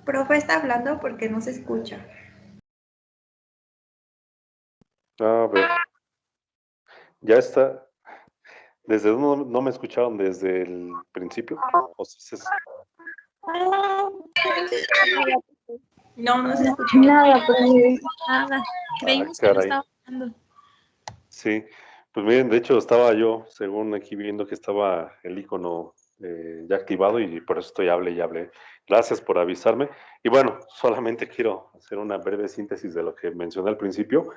Profe está hablando porque no se escucha. A ver, ya está. ¿Desde dónde no me escucharon desde el principio? ¿O si se- No, no se escuchó. Nada, profe. Nada. Creímos que no caray. estaba hablando. Sí, pues miren, de hecho estaba yo, según aquí viendo que estaba el icono ya activado y por eso estoy hable y hable. Gracias por avisarme. Y bueno, solamente quiero hacer una breve síntesis de lo que mencioné al principio,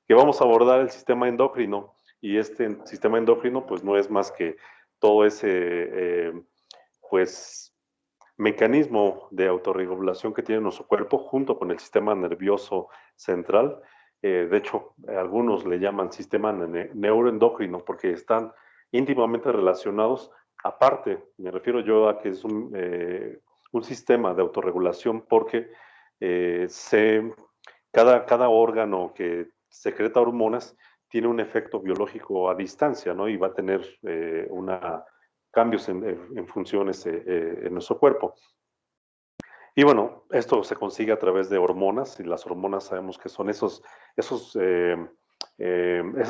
que vamos a abordar el sistema endocrino y este sistema endocrino pues no es más que todo ese pues mecanismo de autorregulación que tiene nuestro cuerpo junto con el sistema nervioso central. De hecho, algunos le llaman sistema neuroendocrino porque están íntimamente relacionados. Aparte, me refiero yo a que es un sistema de autorregulación porque cada órgano que secreta hormonas tiene un efecto biológico a distancia, ¿no? Y va a tener cambios en funciones en nuestro cuerpo. Y bueno, esto se consigue a través de hormonas, y las hormonas sabemos que son esas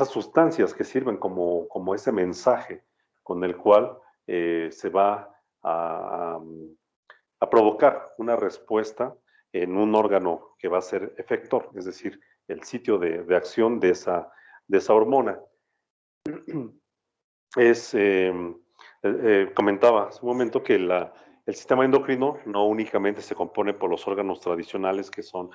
sustancias que sirven como ese mensaje con el cual se va a provocar una respuesta en un órgano que va a ser efector, es decir, el sitio de acción de esa hormona. Comentaba hace un momento que el sistema endocrino no únicamente se compone por los órganos tradicionales que son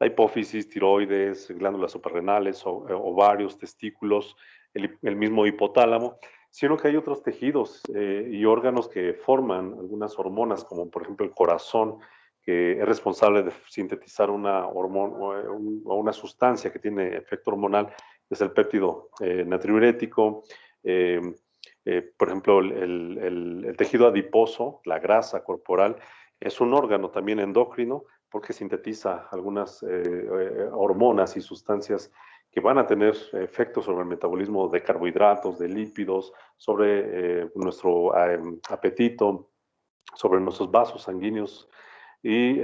la hipófisis, tiroides, glándulas suprarrenales, ovarios, testículos, el mismo hipotálamo, sino que hay otros tejidos y órganos que forman algunas hormonas, como por ejemplo el corazón, que es responsable de sintetizar una hormona o una sustancia que tiene efecto hormonal, es el péptido natriurético. Eh, por ejemplo, el tejido adiposo, la grasa corporal, es un órgano también endocrino porque sintetiza algunas hormonas y sustancias que van a tener efectos sobre el metabolismo de carbohidratos, de lípidos, sobre nuestro apetito, sobre nuestros vasos sanguíneos y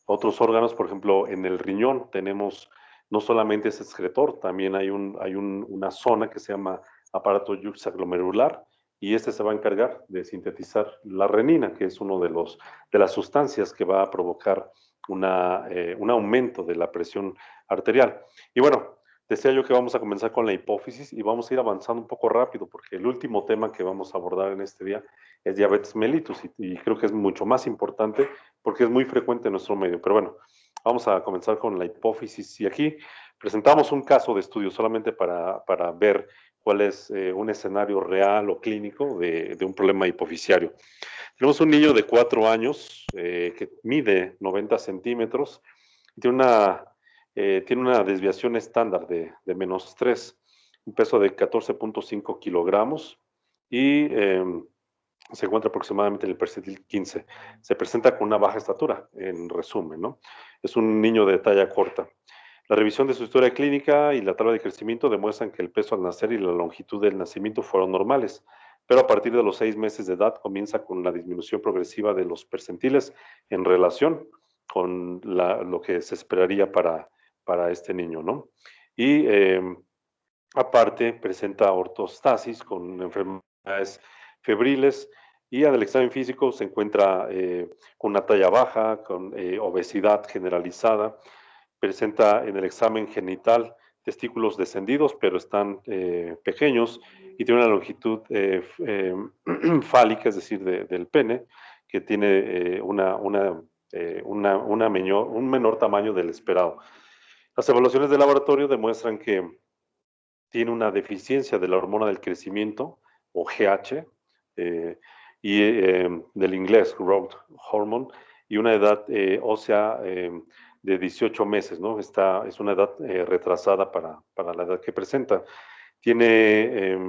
otros órganos, por ejemplo, en el riñón tenemos no solamente ese excretor, también una zona que se llama aparato juxtaglomerular y este se va a encargar de sintetizar la renina, que es uno de las sustancias que va a provocar un aumento de la presión arterial. Y bueno, decía yo que vamos a comenzar con la hipófisis y vamos a ir avanzando un poco rápido porque el último tema que vamos a abordar en este día es diabetes mellitus y creo que es mucho más importante porque es muy frecuente en nuestro medio. Pero bueno, vamos a comenzar con la hipófisis y aquí presentamos un caso de estudio solamente para ver cuál es un escenario real o clínico de un problema hipofisiario. Tenemos un niño de 4 años que mide 90 centímetros y tiene una desviación estándar de menos 3, un peso de 14.5 kilogramos y se encuentra aproximadamente en el percentil 15. Se presenta con una baja estatura, en resumen, ¿no? Es un niño de talla corta. La revisión de su historia clínica y la tabla de crecimiento demuestran que el peso al nacer y la longitud del nacimiento fueron normales, pero a partir de los 6 meses de edad comienza con la disminución progresiva de los percentiles en relación con lo que se esperaría para este niño, ¿no? Y aparte presenta ortostasis con enfermedades febriles y en el examen físico se encuentra con una talla baja, con obesidad generalizada, presenta en el examen genital testículos descendidos, pero están pequeños y tiene una longitud fálica, es decir, del pene, que tiene un menor tamaño del esperado. Las evaluaciones de laboratorio demuestran que tiene una deficiencia de la hormona del crecimiento, o GH, y del inglés, growth hormone, y una edad ósea de 18 meses, ¿no? Es una edad retrasada para la edad que presenta. Tiene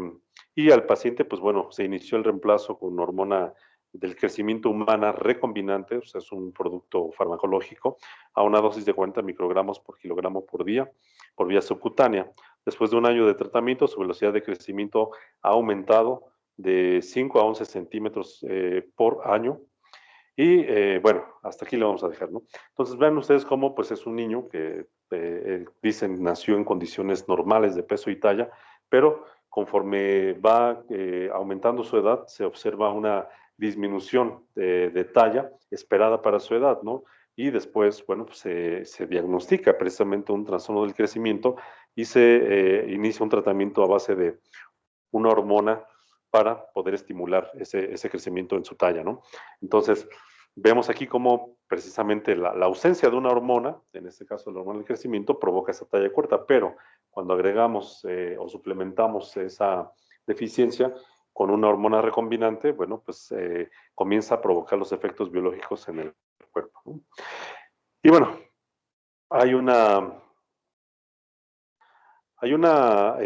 y al paciente, pues bueno, se inició el reemplazo con hormona del crecimiento humana recombinante, o sea, es un producto farmacológico, a una dosis de 40 microgramos por kilogramo por día, por vía subcutánea. Después de un año de tratamiento, su velocidad de crecimiento ha aumentado de 5 a 11 centímetros por año. Y bueno, hasta aquí lo vamos a dejar, ¿no? Entonces vean ustedes cómo pues es un niño que dicen nació en condiciones normales de peso y talla, pero conforme va aumentando su edad, se observa una disminución de talla esperada para su edad, ¿no? Y después, bueno, pues se diagnostica precisamente un trastorno del crecimiento y se inicia un tratamiento a base de una hormona para poder estimular ese crecimiento en su talla, ¿no? Entonces, vemos aquí cómo precisamente la ausencia de una hormona, en este caso la hormona del crecimiento, provoca esa talla corta, pero cuando agregamos o suplementamos esa deficiencia con una hormona recombinante, bueno, pues comienza a provocar los efectos biológicos en el cuerpo, ¿no? Y bueno, hay una hay una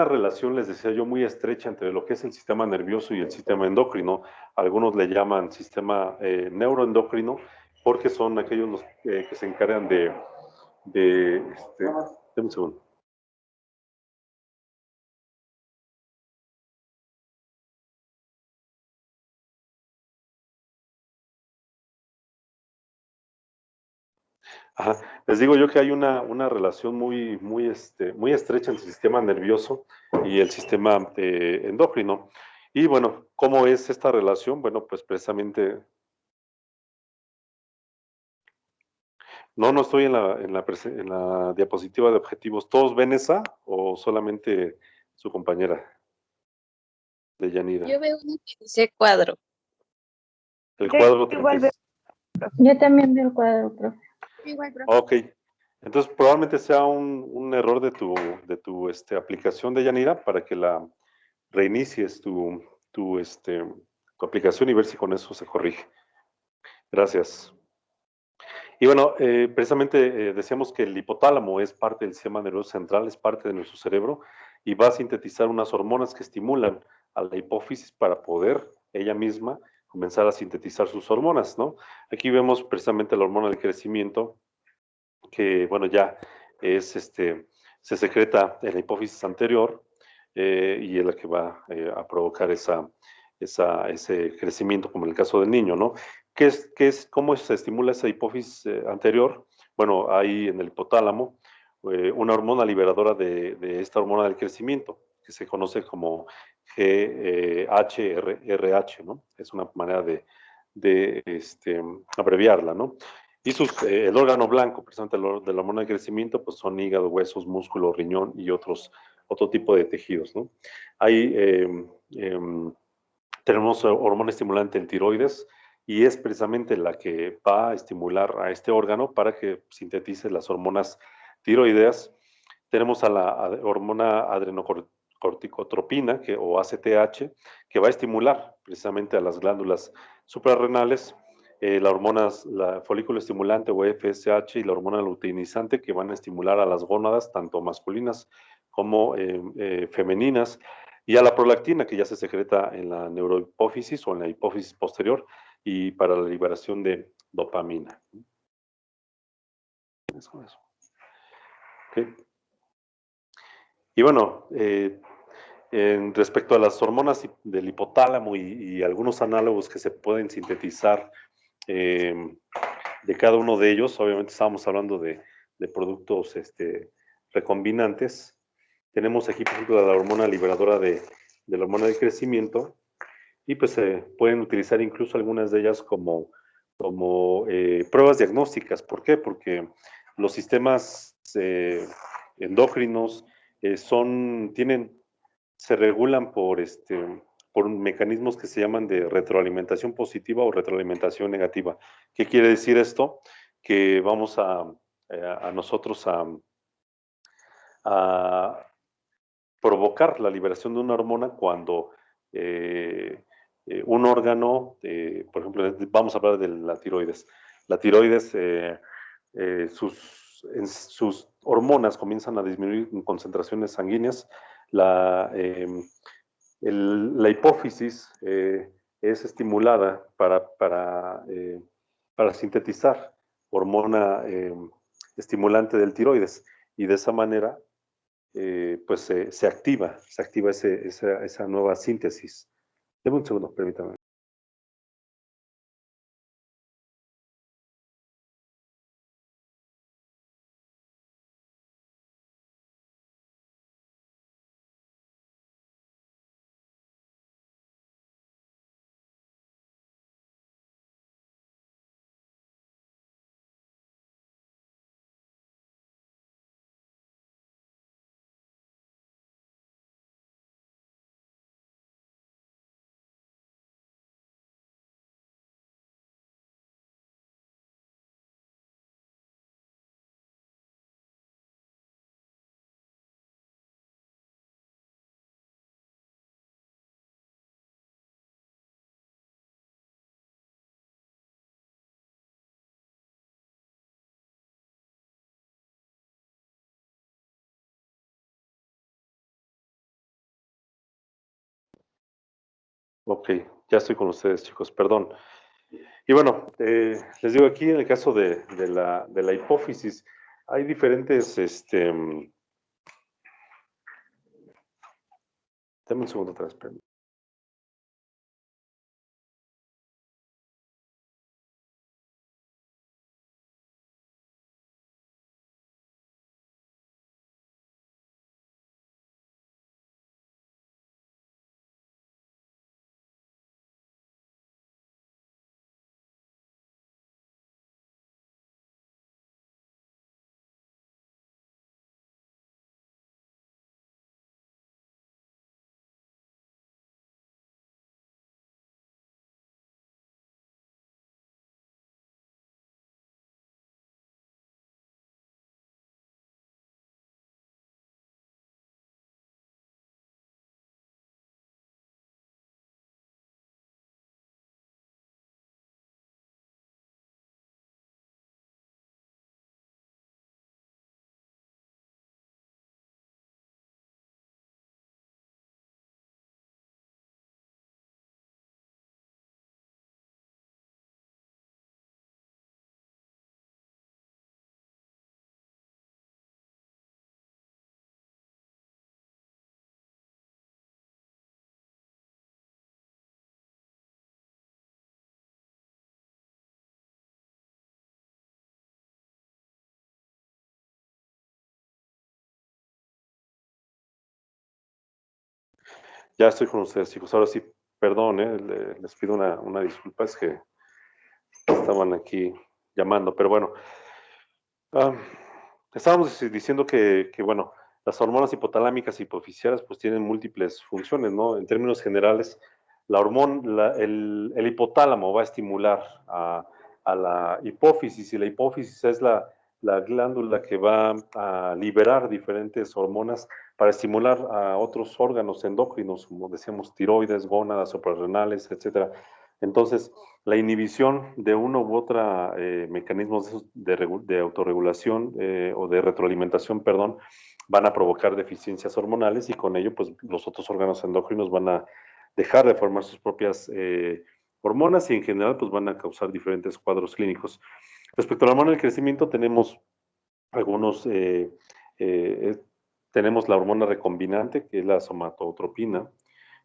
relación, les decía yo, muy estrecha entre lo que es el sistema nervioso y el sistema endocrino. Algunos le llaman sistema neuroendocrino porque son aquellos los, que se encargan deme un segundo. Ajá. Les digo yo que hay una relación muy estrecha entre el sistema nervioso y el sistema endocrino. Y bueno, ¿cómo es esta relación? Bueno, pues precisamente no estoy en la diapositiva de objetivos. ¿Todos ven esa o solamente su compañera de Yanira? Yo veo uno que dice cuadro. El cuadro Igual 36. Yo también veo el cuadro, profe. Igual, profe. Ok. Entonces probablemente sea un error de tu aplicación de Yanira para que la reinicies tu aplicación y ver si con eso se corrige. Gracias. Y bueno, precisamente decíamos que el hipotálamo es parte del sistema nervioso central, es parte de nuestro cerebro y va a sintetizar unas hormonas que estimulan a la hipófisis para poder ella misma comenzar a sintetizar sus hormonas, ¿no? Aquí vemos precisamente la hormona del crecimiento que, bueno, ya se secreta en la hipófisis anterior y es la que va a provocar ese crecimiento, como en el caso del niño, ¿no? ¿Cómo se estimula esa hipófisis anterior? Bueno, hay en el hipotálamo una hormona liberadora de esta hormona del crecimiento, que se conoce como GHRH, ¿no? Es una manera de abreviarla, ¿no? Y el órgano blanco, precisamente de la hormona de crecimiento, pues son hígado, huesos, músculo, riñón y otro tipo de tejidos, ¿no? Hay, tenemos hormona estimulante en tiroides y es precisamente la que va a estimular a este órgano para que sintetice las hormonas tiroideas. Tenemos a la hormona adrenocorticotropina, o ACTH, que va a estimular precisamente a las glándulas suprarrenales, la folículo estimulante o FSH y la hormona luteinizante que van a estimular a las gónadas, tanto masculinas como femeninas, y a la prolactina que ya se secreta en la neurohipófisis o en la hipófisis posterior y para la liberación de dopamina. Eso. Okay. Y bueno, respecto a las hormonas del hipotálamo y algunos análogos que se pueden sintetizar de cada uno de ellos, obviamente estábamos hablando de productos recombinantes. Tenemos aquí, por ejemplo, la hormona liberadora de la hormona de crecimiento y pues se pueden utilizar incluso algunas de ellas como pruebas diagnósticas. ¿Por qué? Porque los sistemas endócrinos se regulan por mecanismos que se llaman de retroalimentación positiva o retroalimentación negativa. ¿Qué quiere decir esto? Que vamos a nosotros a provocar la liberación de una hormona cuando un órgano, por ejemplo, vamos a hablar de la tiroides. La tiroides, sus hormonas comienzan a disminuir en concentraciones sanguíneas. La hipófisis es estimulada para sintetizar hormona estimulante del tiroides y de esa manera pues se activa esa nueva síntesis. Deme un segundo, permítame. Ok, ya estoy con ustedes, chicos, perdón. Y bueno, les digo aquí en el caso de la hipófisis, hay diferentes, dame un segundo atrás, espérame. Ya estoy con ustedes, chicos. Ahora sí, perdón, les pido una disculpa, es que estaban aquí llamando, pero bueno. Ah, estábamos diciendo que, bueno, las hormonas hipotalámicas y hipofisiarias pues tienen múltiples funciones, ¿no? En términos generales, el hipotálamo va a estimular a la hipófisis y la hipófisis es la glándula que va a liberar diferentes hormonas para estimular a otros órganos endocrinos, como decíamos, tiroides, gónadas, suprarrenales, etcétera. Entonces, la inhibición de uno u otra mecanismos de autorregulación o de retroalimentación, perdón, van a provocar deficiencias hormonales y con ello, pues los otros órganos endocrinos van a dejar de formar sus propias hormonas y en general, pues van a causar diferentes cuadros clínicos. Respecto a la hormona del crecimiento, tenemos algunos, tenemos la hormona recombinante, que es la somatotropina,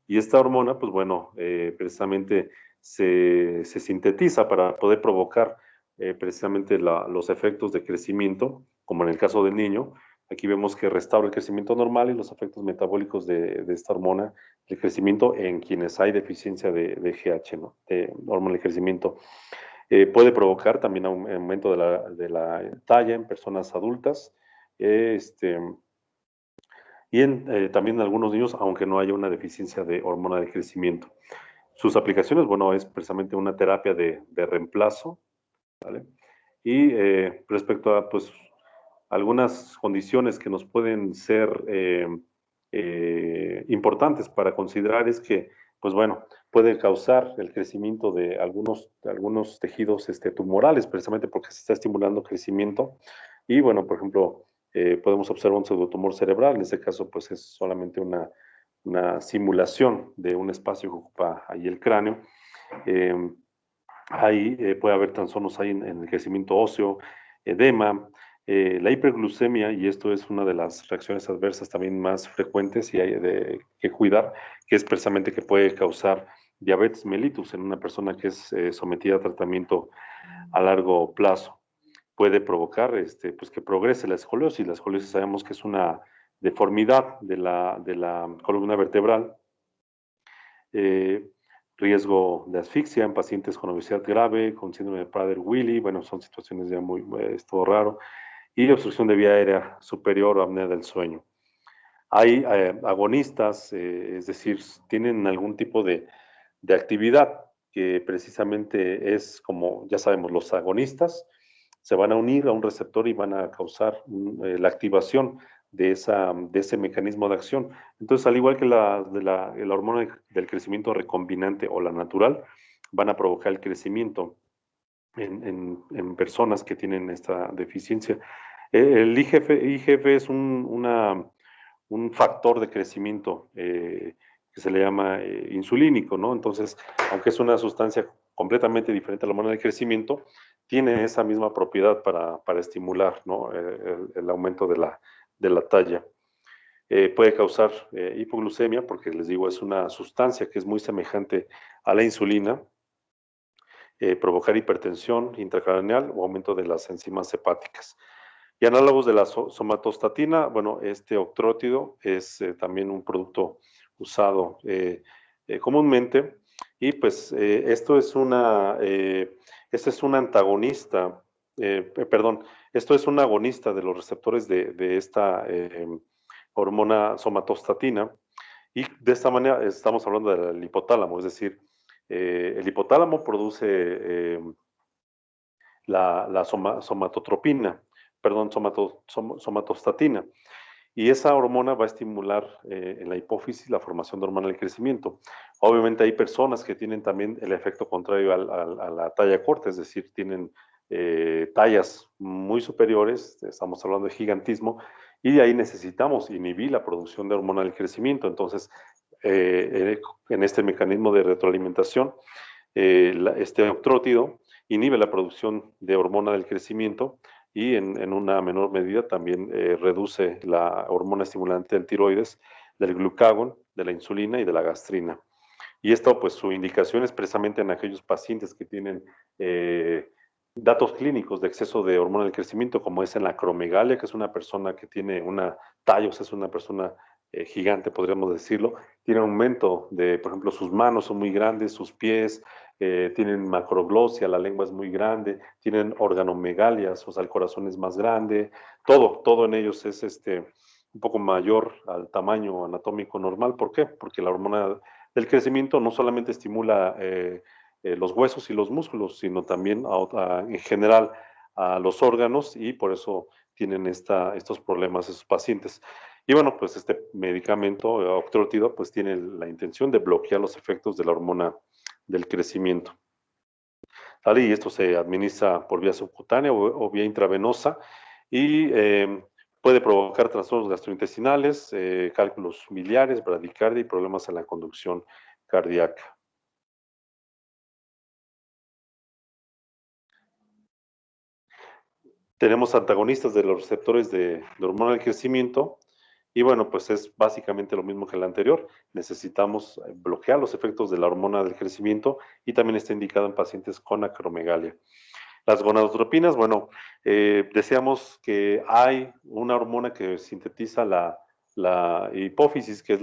y esta hormona, pues bueno, precisamente se sintetiza para poder provocar precisamente los efectos de crecimiento, como en el caso del niño. Aquí vemos que restaura el crecimiento normal y los efectos metabólicos de esta hormona de crecimiento en quienes hay deficiencia de GH, ¿no? De hormona de crecimiento. Puede provocar también un aumento de la talla en personas adultas. Y también en algunos niños, aunque no haya una deficiencia de hormona de crecimiento. Sus aplicaciones, bueno, es precisamente una terapia de reemplazo, ¿vale? Y respecto a, pues, algunas condiciones que nos pueden ser importantes para considerar es que, pues bueno, puede causar el crecimiento de algunos tejidos tumorales, precisamente porque se está estimulando crecimiento. Y bueno, por ejemplo, podemos observar un pseudotumor cerebral, en este caso pues es solamente una simulación de un espacio que ocupa ahí el cráneo. Puede haber trastornos ahí en el crecimiento óseo, edema, la hiperglucemia, y esto es una de las reacciones adversas también más frecuentes y hay que cuidar, que es precisamente que puede causar diabetes mellitus en una persona que es sometida a tratamiento a largo plazo. Puede provocar pues que progrese la escoliosis. La escoliosis sabemos que es una deformidad de la columna vertebral, riesgo de asfixia en pacientes con obesidad grave, con síndrome de Prader-Willi, bueno, son situaciones ya es todo raro, y obstrucción de vía aérea superior o apnea del sueño. Hay agonistas, es decir, tienen algún tipo de actividad que precisamente es como, ya sabemos, los agonistas se van a unir a un receptor y van a causar la activación de ese mecanismo de acción. Entonces, al igual que la hormona del crecimiento recombinante o la natural, van a provocar el crecimiento en personas que tienen esta deficiencia. El IGF es un factor de crecimiento que se le llama insulínico, ¿no? Entonces, aunque es una sustancia completamente diferente a la hormona del crecimiento, tiene esa misma propiedad para estimular, ¿no? El aumento de la talla. Puede causar hipoglucemia, porque les digo, es una sustancia que es muy semejante a la insulina, provocar hipertensión intracraneal o aumento de las enzimas hepáticas. Y análogos de la somatostatina, bueno, este octrótido es también un producto usado comúnmente, y pues este es un antagonista, esto es un agonista de los receptores de esta hormona somatostatina, y de esta manera estamos hablando del hipotálamo, es decir, el hipotálamo produce la somatotropina, perdón, somatostatina. Y esa hormona va a estimular en la hipófisis la formación de hormona del crecimiento. Obviamente hay personas que tienen también el efecto contrario a la talla corta, es decir, tienen tallas muy superiores, estamos hablando de gigantismo, y de ahí necesitamos inhibir la producción de hormona del crecimiento. Entonces, en este mecanismo de retroalimentación, este octrótido inhibe la producción de hormona del crecimiento y en una menor medida también reduce la hormona estimulante del tiroides, del glucagón, de la insulina y de la gastrina. Y esto, pues su indicación es precisamente en aquellos pacientes que tienen datos clínicos de exceso de hormona del crecimiento, como es en la acromegalia, que es una persona que tiene una talla, o sea, es una persona gigante, podríamos decirlo, tiene aumento de, por ejemplo, sus manos son muy grandes, sus pies, tienen macroglossia, la lengua es muy grande, tienen organomegalias, o sea, el corazón es más grande, todo en ellos es un poco mayor al tamaño anatómico normal. ¿Por qué? Porque la hormona del crecimiento no solamente estimula los huesos y los músculos, sino también en general a los órganos, y por eso tienen estos problemas esos pacientes. Y bueno, pues este medicamento octrótido pues tiene la intención de bloquear los efectos de la hormona del crecimiento. ¿Vale? Y esto se administra por vía subcutánea o vía intravenosa, y puede provocar trastornos gastrointestinales, cálculos biliares, bradicardia y problemas en la conducción cardíaca. Tenemos antagonistas de los receptores de hormona del crecimiento, y bueno, pues es básicamente lo mismo que el anterior. Necesitamos bloquear los efectos de la hormona del crecimiento, y también está indicado en pacientes con acromegalia. Las gonadotropinas, bueno, decíamos que hay una hormona que sintetiza la hipófisis, que es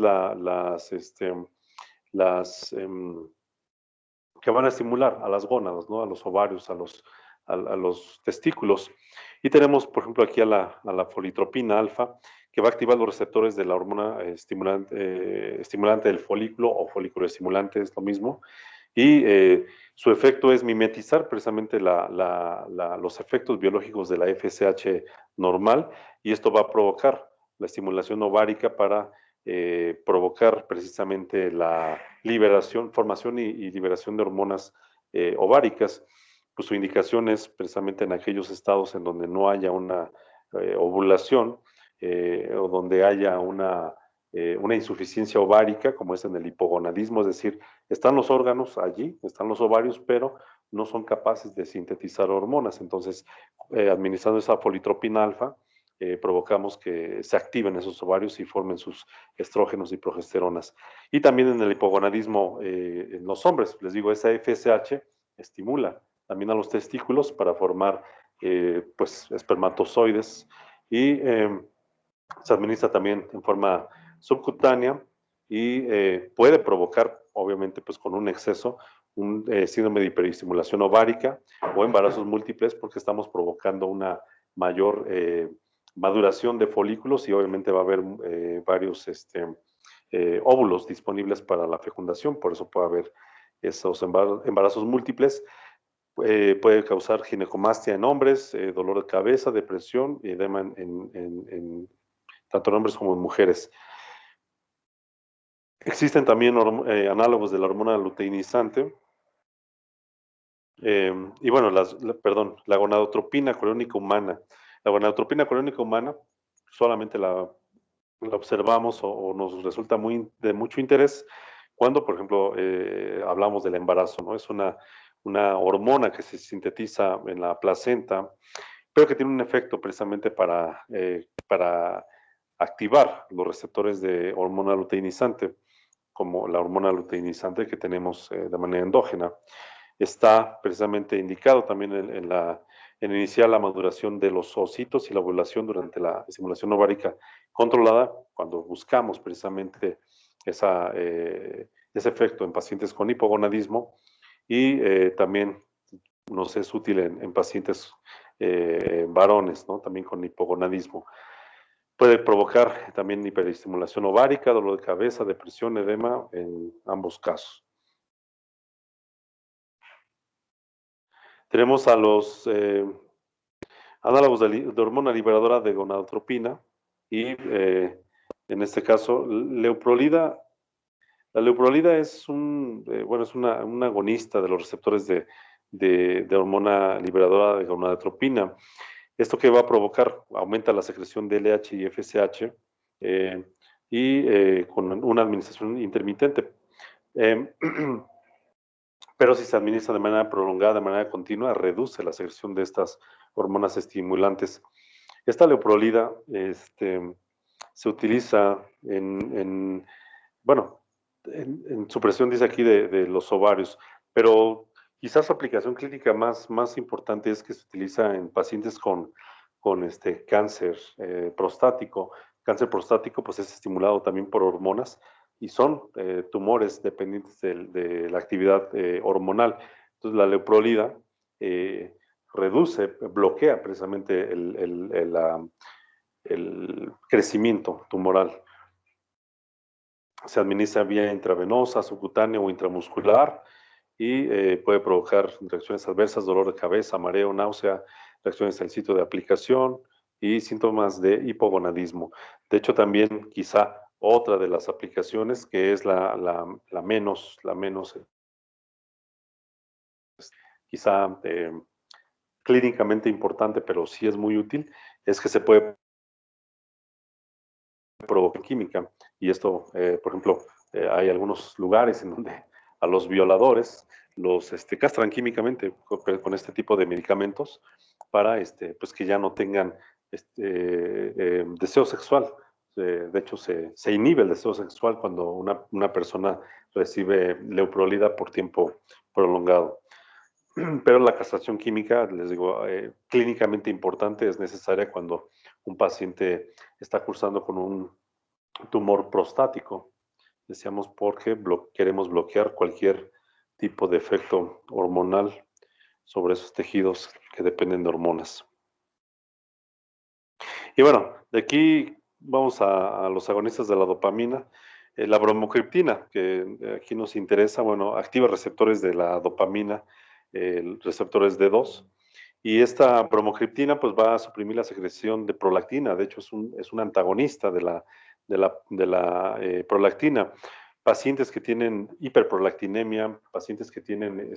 que van a estimular a las gónadas, ¿no? A los ovarios, a los testículos. Y tenemos, por ejemplo, aquí a la folitropina alfa, que va a activar los receptores de la hormona estimulante del folículo, o folículo estimulante, es lo mismo. Y su efecto es mimetizar precisamente los efectos biológicos de la FSH normal, y esto va a provocar la estimulación ovárica para provocar precisamente la formación y liberación de hormonas ováricas. Pues su indicación es precisamente en aquellos estados en donde no haya una ovulación, o donde haya una una insuficiencia ovárica, como es en el hipogonadismo, es decir, están los órganos allí, están los ovarios, pero no son capaces de sintetizar hormonas. Entonces, administrando esa folitropina alfa, provocamos que se activen esos ovarios y formen sus estrógenos y progesteronas. Y también en el hipogonadismo en los hombres, les digo, esa FSH estimula también a los testículos para formar pues espermatozoides y se administra también en forma subcutánea y puede provocar, obviamente, pues con un exceso, un síndrome de hiperestimulación ovárica o embarazos múltiples porque estamos provocando una mayor maduración de folículos y obviamente va a haber varios óvulos disponibles para la fecundación, por eso puede haber esos embarazos múltiples. Puede causar ginecomastia en hombres, dolor de cabeza, depresión y edema tanto en hombres como en mujeres. Existen también análogos de la hormona luteinizante. Y bueno, la gonadotropina coriónica humana. La gonadotropina coriónica humana solamente la observamos o nos resulta de mucho interés cuando, por ejemplo, hablamos del embarazo, ¿no? Es una hormona que se sintetiza en la placenta, pero que tiene un efecto precisamente para activar los receptores de hormona luteinizante, como la hormona luteinizante que tenemos de manera endógena. Está precisamente indicado también en iniciar la maduración de los ocitos y la ovulación durante la estimulación ovárica controlada, cuando buscamos precisamente ese efecto en pacientes con hipogonadismo y también nos es útil en pacientes varones, ¿no? También con hipogonadismo. Puede provocar también hiperestimulación ovárica, dolor de cabeza, depresión, edema en ambos casos. Tenemos a los análogos de hormona liberadora de gonadotropina y en este caso leuprolida. La leuprolida es es un agonista de los receptores de hormona liberadora de gonadotropina. ¿Esto que va a provocar? Aumenta la secreción de LH y FSH con una administración intermitente. Pero si se administra de manera prolongada, de manera continua, reduce la secreción de estas hormonas estimulantes. Esta leuprolida se utiliza en supresión, dice aquí, de los ovarios, pero quizás su aplicación clínica más importante es que se utiliza en pacientes con cáncer prostático. Cáncer prostático pues es estimulado también por hormonas y son tumores dependientes de la actividad hormonal. Entonces la leuprolida bloquea precisamente el crecimiento tumoral. Se administra vía intravenosa, subcutánea o intramuscular y puede provocar reacciones adversas, dolor de cabeza, mareo, náusea, reacciones en el sitio de aplicación y síntomas de hipogonadismo. De hecho, también quizá otra de las aplicaciones que es la menos quizá clínicamente importante, pero sí es muy útil, es que se puede provocar química. Y esto, por ejemplo, hay algunos lugares en donde a los violadores los castran químicamente con este tipo de medicamentos para pues que ya no tengan deseo sexual. De hecho, se inhibe el deseo sexual cuando una persona recibe leuprolida por tiempo prolongado. Pero la castración química, les digo, clínicamente importante, es necesaria cuando un paciente está cursando con un tumor prostático. Decíamos porque queremos bloquear cualquier tipo de efecto hormonal sobre esos tejidos que dependen de hormonas. Y bueno, de aquí vamos a los agonistas de la dopamina. La bromocriptina, que aquí nos interesa, bueno, activa receptores de la dopamina, receptores D2, y esta bromocriptina pues va a suprimir la secreción de prolactina. De hecho, es un antagonista de la prolactina. Pacientes que tienen hiperprolactinemia, pacientes que tienen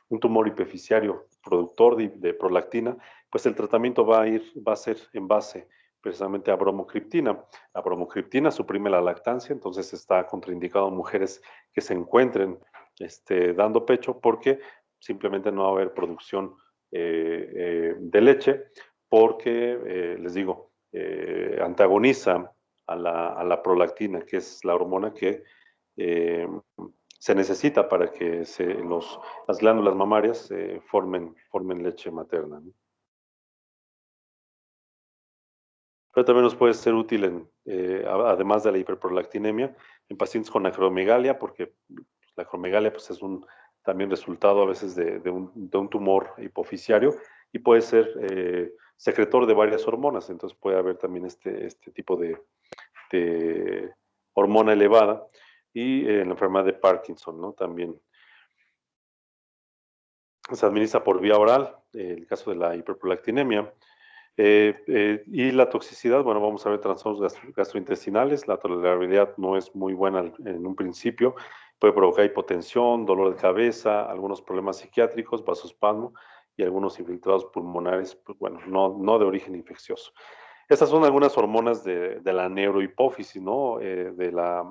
un tumor hipoficiario productor de prolactina, pues el tratamiento va a ser en base precisamente a bromocriptina. La bromocriptina suprime la lactancia, entonces está contraindicado en mujeres que se encuentren dando pecho porque simplemente no va a haber producción de leche porque, les digo, antagoniza a la prolactina, que es la hormona que se necesita para que las glándulas mamarias formen leche materna, ¿no? Pero también nos puede ser útil, además de la hiperprolactinemia, en pacientes con acromegalia, porque la acromegalia pues, es también resultado a veces de un tumor hipofisiario y puede ser secretor de varias hormonas, entonces puede haber también este tipo de hormona elevada y en la enfermedad de Parkinson, ¿no? También se administra por vía oral, en el caso de la hiperprolactinemia. Y la toxicidad, bueno, vamos a ver trastornos gastrointestinales. La tolerabilidad no es muy buena en un principio. Puede provocar hipotensión, dolor de cabeza, algunos problemas psiquiátricos, vasospasmo y algunos infiltrados pulmonares, pues bueno, no de origen infeccioso. Estas son algunas hormonas de la neurohipófisis, ¿no? De la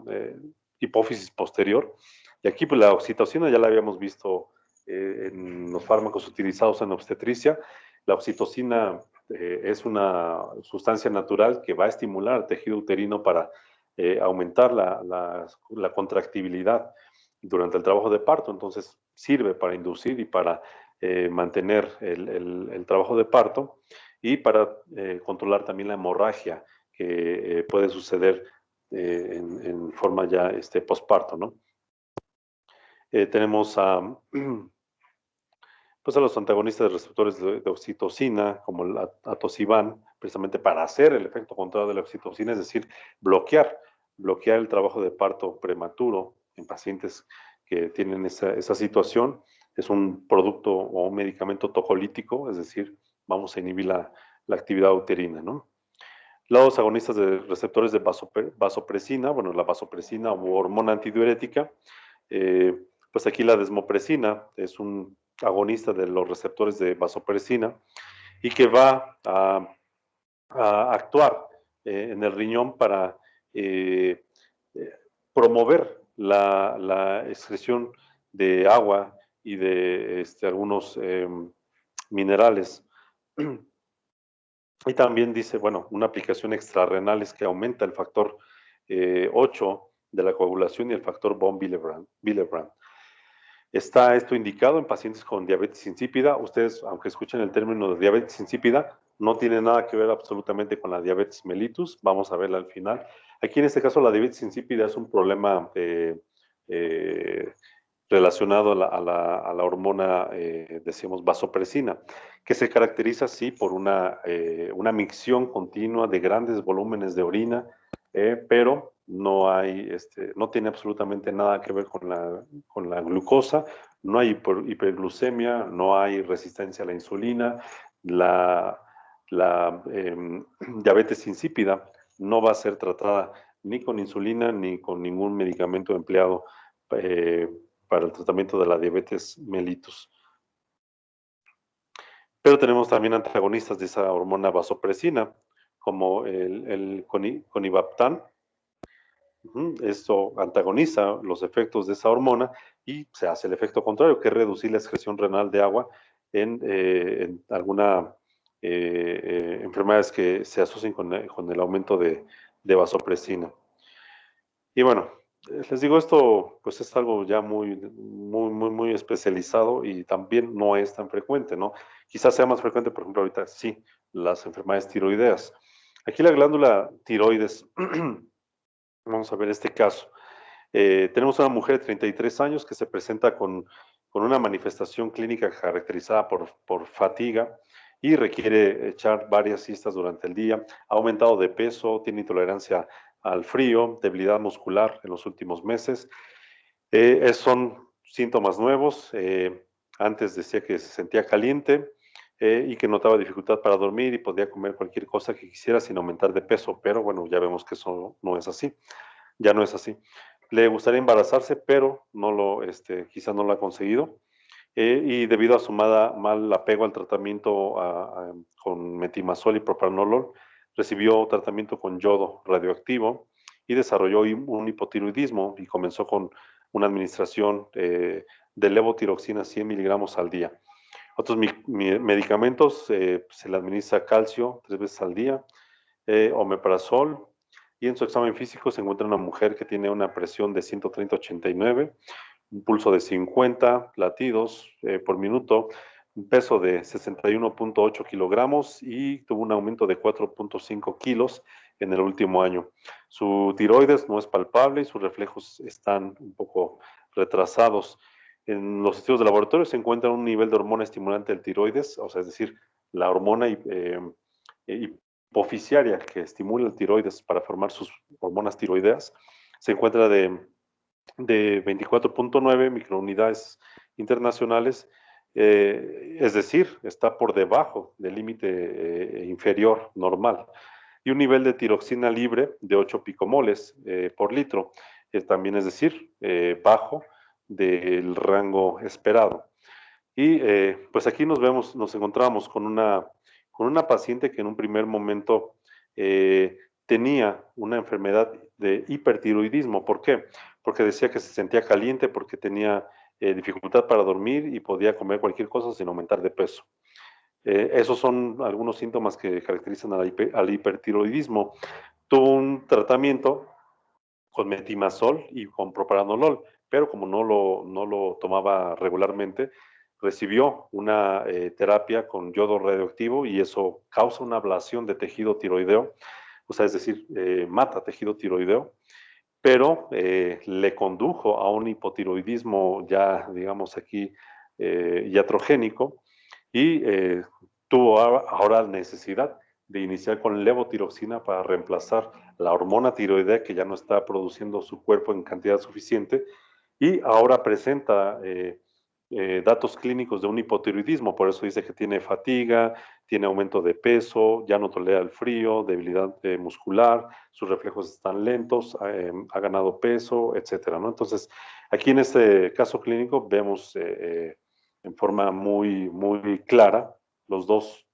hipófisis posterior. Y aquí, pues la oxitocina ya la habíamos visto en los fármacos utilizados en obstetricia. La oxitocina es una sustancia natural que va a estimular el tejido uterino para aumentar la contractibilidad durante el trabajo de parto. Entonces, sirve para inducir y para mantener el trabajo de parto y para controlar también la hemorragia que puede suceder en forma ya posparto, ¿no? Tenemos pues a los antagonistas de receptores de oxitocina, como el atosiban, precisamente para hacer el efecto contrario de la oxitocina, es decir, bloquear el trabajo de parto prematuro en pacientes que tienen esa situación. Es un producto o un medicamento tocolítico, es decir, vamos a inhibir la actividad uterina, ¿no? Los agonistas de receptores de vasopresina, bueno, la vasopresina o hormona antidiurética, pues aquí la desmopresina es un agonista de los receptores de vasopresina y que va a actuar en el riñón para eh, promover la excreción de agua y de algunos minerales. Y también dice, bueno, una aplicación extrarrenal es que aumenta el factor 8 de la coagulación y el factor von Willebrand. Está esto indicado en pacientes con diabetes insípida. Ustedes, aunque escuchen el término de diabetes insípida, no tiene nada que ver absolutamente con la diabetes mellitus. Vamos a verla al final. Aquí en este caso la diabetes insípida es un problema relacionado a la hormona, decíamos, vasopresina, que se caracteriza, sí, por una micción continua de grandes volúmenes de orina, pero no tiene absolutamente nada que ver con la glucosa, no hay hiperglucemia, no hay resistencia a la insulina, la diabetes insípida no va a ser tratada ni con insulina ni con ningún medicamento empleado para el tratamiento de la diabetes mellitus. Pero tenemos también antagonistas de esa hormona vasopresina, como el conivaptan. Esto antagoniza los efectos de esa hormona y se hace el efecto contrario, que es reducir la excreción renal de agua en algunas enfermedades que se asocian con el aumento de vasopresina. Y bueno, les digo, esto pues es algo ya muy especializado y también no es tan frecuente, ¿no? Quizás sea más frecuente, por ejemplo, ahorita sí, las enfermedades tiroideas. Aquí la glándula tiroides, vamos a ver este caso. Tenemos una mujer de 33 años que se presenta con una manifestación clínica caracterizada por fatiga y requiere echar varias siestas durante el día. Ha aumentado de peso, tiene intolerancia al frío, debilidad muscular en los últimos meses. Son síntomas nuevos. Antes decía que se sentía caliente y que notaba dificultad para dormir y podía comer cualquier cosa que quisiera sin aumentar de peso, pero bueno, ya vemos que eso no es así. Ya no es así. Le gustaría embarazarse, pero quizás no lo ha conseguido. Y debido a su mal apego al tratamiento con metimazol y propranolol, recibió tratamiento con yodo radioactivo y desarrolló un hipotiroidismo y comenzó con una administración de levotiroxina 100 miligramos al día. Otros medicamentos, se le administra calcio 3 veces al día, omeprazol, y en su examen físico se encuentra una mujer que tiene una presión de 130/89, un pulso de 50 latidos por minuto, un peso de 61.8 kilogramos y tuvo un aumento de 4.5 kilos en el último año. Su tiroides no es palpable y sus reflejos están un poco retrasados. En los estudios de laboratorio se encuentra un nivel de hormona estimulante del tiroides, o sea, es decir, la hormona hipoficiaria que estimula el tiroides para formar sus hormonas tiroideas, se encuentra de 24.9 microunidades internacionales, es decir, está por debajo del límite inferior normal, y un nivel de tiroxina libre de 8 picomoles por litro, también es decir, bajo del rango esperado. Y pues aquí nos encontramos con una paciente que en un primer momento tenía una enfermedad de hipertiroidismo. ¿Por qué? Porque decía que se sentía caliente, porque tenía dificultad para dormir y podía comer cualquier cosa sin aumentar de peso. Esos son algunos síntomas que caracterizan al hipertiroidismo. Tuvo un tratamiento con metimazol y con propranolol, pero como no lo tomaba regularmente, recibió una terapia con yodo radioactivo y eso causa una ablación de tejido tiroideo, o sea, es decir, mata tejido tiroideo, pero le condujo a un hipotiroidismo ya, digamos aquí, iatrogénico, y tuvo ahora necesidad de iniciar con levotiroxina para reemplazar la hormona tiroidea que ya no está produciendo su cuerpo en cantidad suficiente, y ahora presenta datos clínicos de un hipotiroidismo. Por eso dice que tiene fatiga, tiene aumento de peso, ya no tolera el frío, debilidad muscular, sus reflejos están lentos, ha ganado peso, etcétera, ¿no? Entonces, aquí en este caso clínico vemos en forma muy clara los dos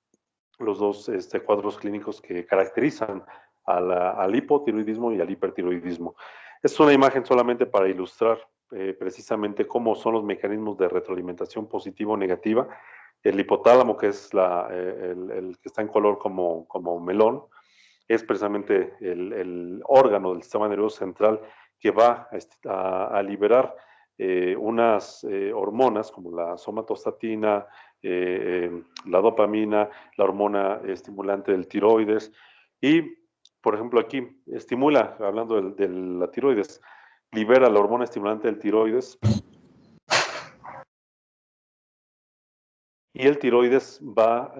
cuadros clínicos que caracterizan al hipotiroidismo y al hipertiroidismo. Es una imagen solamente para ilustrar precisamente cómo son los mecanismos de retroalimentación positiva o negativa. El hipotálamo, que es el que está en color como melón, es precisamente el órgano del sistema nervioso central que va a liberar unas hormonas como la somatostatina, la dopamina, la hormona estimulante del tiroides, y por ejemplo aquí estimula, hablando de la tiroides, libera la hormona estimulante del tiroides, y el tiroides va,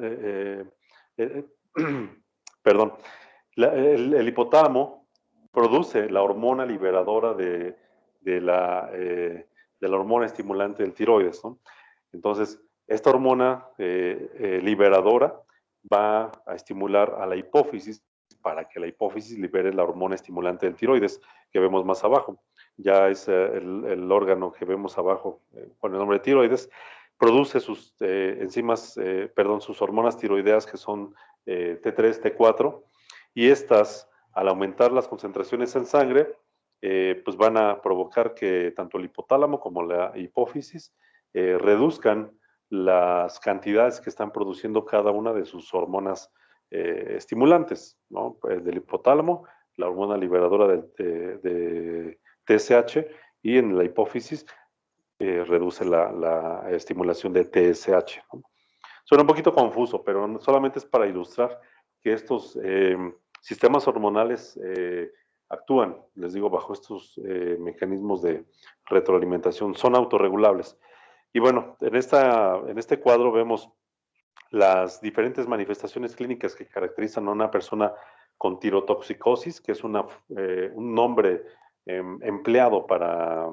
perdón, el hipotálamo produce la hormona liberadora de la hormona estimulante del tiroides, ¿no? Entonces, esta hormona liberadora va a estimular a la hipófisis para que la hipófisis libere la hormona estimulante del tiroides, que vemos más abajo. Ya es el órgano que vemos abajo con el nombre de tiroides, produce sus enzimas, sus hormonas tiroideas, que son T3, T4, y estas, al aumentar las concentraciones en sangre, pues van a provocar que tanto el hipotálamo como la hipófisis reduzcan las cantidades que están produciendo cada una de sus hormonas estimulantes, ¿no? Pues del hipotálamo, la hormona liberadora de TSH, y en la hipófisis reduce la estimulación de TSH, ¿no? Suena un poquito confuso, pero solamente es para ilustrar que estos sistemas hormonales actúan, les digo, bajo estos mecanismos de retroalimentación, son autorregulables. Y bueno, en este cuadro vemos las diferentes manifestaciones clínicas que caracterizan a una persona con tirotoxicosis, que es un nombre empleado para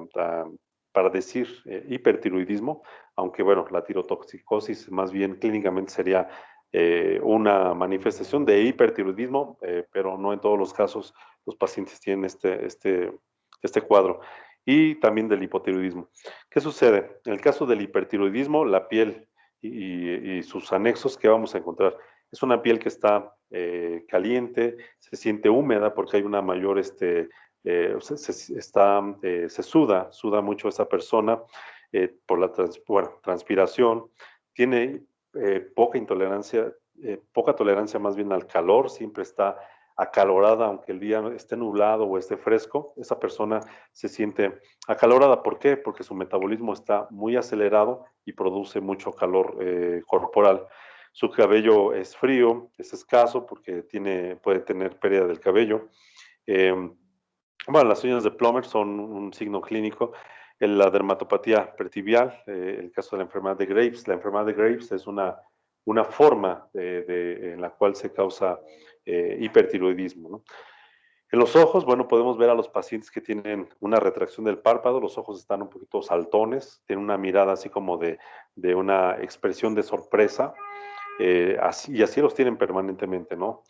decir hipertiroidismo, aunque bueno, la tirotoxicosis más bien clínicamente sería una manifestación de hipertiroidismo, pero no en todos los casos los pacientes tienen este cuadro. Y también del hipotiroidismo. ¿Qué sucede? En el caso del hipertiroidismo, la piel y sus anexos, ¿qué vamos a encontrar? Es una piel que está caliente, se siente húmeda porque hay una mayor, se suda mucho esa persona por la transpiración, tiene poca tolerancia más bien al calor, siempre está acalorada, aunque el día esté nublado o esté fresco, esa persona se siente acalorada. ¿Por qué? Porque su metabolismo está muy acelerado y produce mucho calor corporal. Su cabello es frío, es escaso porque puede tener pérdida del cabello. Eh, bueno, las uñas de Plummer son un signo clínico. La dermatopatía pretibial, el caso de la enfermedad de Graves. La enfermedad de Graves es una forma en la cual se causa hipertiroidismo, ¿no? En los ojos, bueno, podemos ver a los pacientes que tienen una retracción del párpado, los ojos están un poquito saltones, tienen una mirada así como de una expresión de sorpresa, y así los tienen permanentemente, ¿no?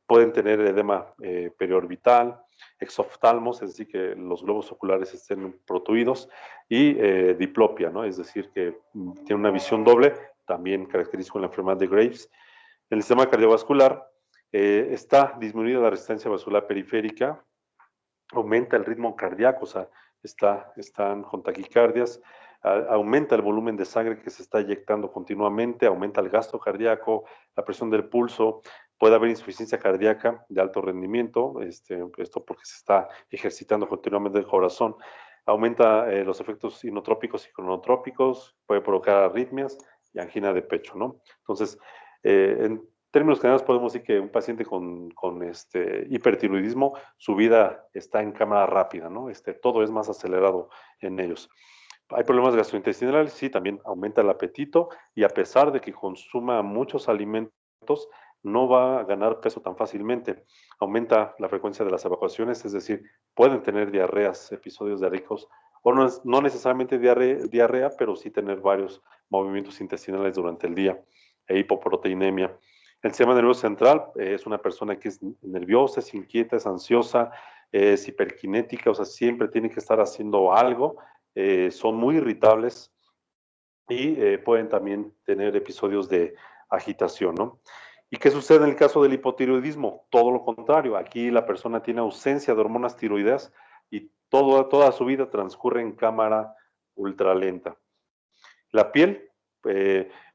Pueden tener edema periorbital, exoftalmos, es decir, que los globos oculares estén protuidos, y diplopia, ¿no? Es decir, que tiene una visión doble, también característico en la enfermedad de Graves. En el sistema cardiovascular está disminuida la resistencia vascular periférica, aumenta el ritmo cardíaco, o sea, están con taquicardias, aumenta el volumen de sangre que se está inyectando continuamente, aumenta el gasto cardíaco, la presión del pulso, puede haber insuficiencia cardíaca de alto rendimiento, esto porque se está ejercitando continuamente el corazón, aumenta los efectos inotrópicos y cronotrópicos, puede provocar arritmias y angina de pecho, ¿no? Entonces, en términos generales podemos decir que un paciente con hipertiroidismo, su vida está en cámara rápida, ¿no? Todo es más acelerado en ellos. Hay problemas gastrointestinales, sí, también aumenta el apetito y a pesar de que consuma muchos alimentos, no va a ganar peso tan fácilmente. Aumenta la frecuencia de las evacuaciones, es decir, pueden tener diarreas, episodios diarreicos, o no necesariamente diarrea, pero sí tener varios movimientos intestinales durante el día e hipoproteinemia. El sistema nervioso central es una persona que es nerviosa, es inquieta, es ansiosa, es hiperkinética, o sea, siempre tiene que estar haciendo algo, son muy irritables y pueden también tener episodios de agitación, ¿no? ¿Y qué sucede en el caso del hipotiroidismo? Todo lo contrario, aquí la persona tiene ausencia de hormonas tiroideas y toda su vida transcurre en cámara ultralenta. La piel,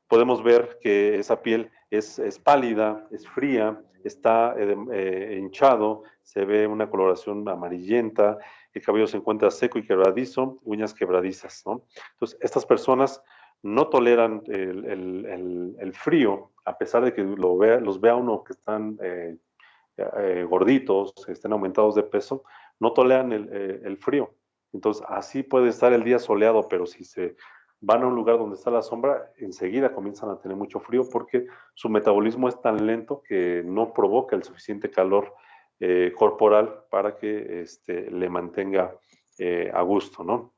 podemos ver que esa piel es pálida, es fría, está hinchado, se ve una coloración amarillenta, el cabello se encuentra seco y quebradizo, uñas quebradizas, ¿no? Entonces, estas personas no toleran el frío, a pesar de que los vea uno que están gorditos, estén aumentados de peso, no toleran el frío. Entonces, así puede estar el día soleado, pero si se van a un lugar donde está la sombra, enseguida comienzan a tener mucho frío porque su metabolismo es tan lento que no provoca el suficiente calor corporal para que le mantenga a gusto, ¿no?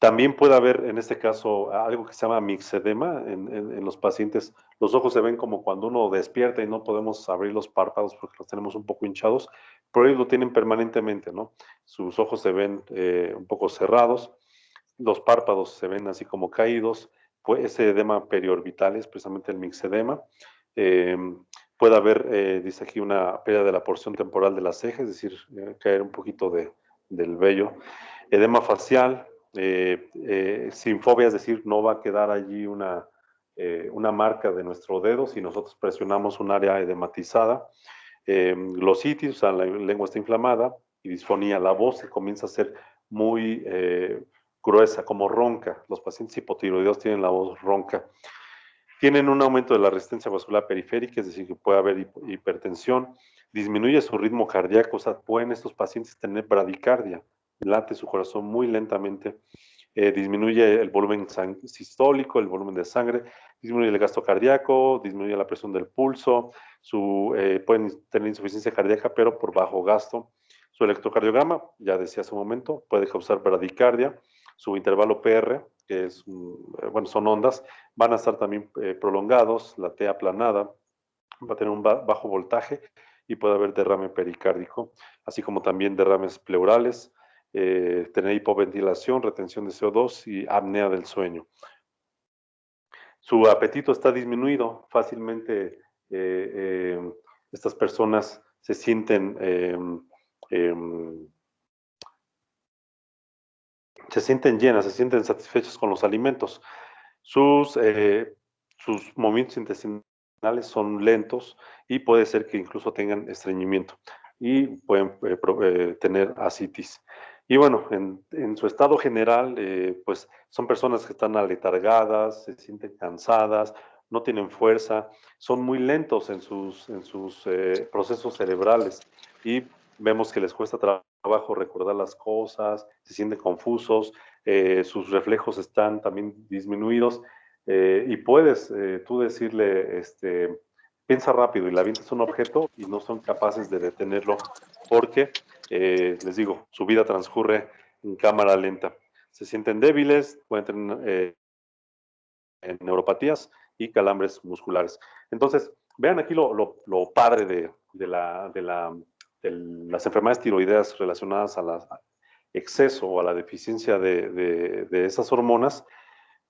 También puede haber, en este caso, algo que se llama mixedema en los pacientes. Los ojos se ven como cuando uno despierta y no podemos abrir los párpados porque los tenemos un poco hinchados, pero ellos lo tienen permanentemente, ¿no? Sus ojos se ven un poco cerrados, los párpados se ven así como caídos, pues ese edema periorbital es precisamente el mixedema. Eh, Puede haber, dice aquí, una pérdida de la porción temporal de la ceja, es decir, caer un poquito del vello. Edema facial, sin fobia, es decir, no va a quedar allí una marca de nuestro dedo si nosotros presionamos un área edematizada. Glositis, o sea, la lengua está inflamada, y disfonía, la voz se comienza a ser muy gruesa, como ronca. Los pacientes hipotiroideos tienen la voz ronca. Tienen un aumento de la resistencia vascular periférica, es decir, que puede haber hipertensión, disminuye su ritmo cardíaco, o sea, pueden estos pacientes tener bradicardia, late su corazón muy lentamente, disminuye el volumen sistólico, el volumen de sangre, disminuye el gasto cardíaco, disminuye la presión del pulso, pueden tener insuficiencia cardíaca, pero por bajo gasto. Su electrocardiograma, ya decía hace un momento, puede causar bradicardia. Su intervalo PR, que es, bueno, son ondas, van a estar también prolongados, la T aplanada, va a tener un bajo voltaje y puede haber derrame pericárdico, así como también derrames pleurales, tener hipoventilación, retención de CO2 y apnea del sueño. Su apetito está disminuido, fácilmente estas personas se sienten llenas, se sienten satisfechas con los alimentos. Sus movimientos intestinales son lentos y puede ser que incluso tengan estreñimiento y pueden tener ascitis. Y bueno, en su estado general, pues son personas que están aletargadas, se sienten cansadas, no tienen fuerza, son muy lentos en sus procesos cerebrales y vemos que les cuesta trabajo recordar las cosas, se sienten confusos, sus reflejos están también disminuidos y puedes tú decirle, piensa rápido y le avientas un objeto y no son capaces de detenerlo porque, les digo, su vida transcurre en cámara lenta. Se sienten débiles, pueden tener neuropatías y calambres musculares. Entonces, vean aquí lo padre de las enfermedades tiroideas relacionadas al exceso o a la deficiencia de esas hormonas.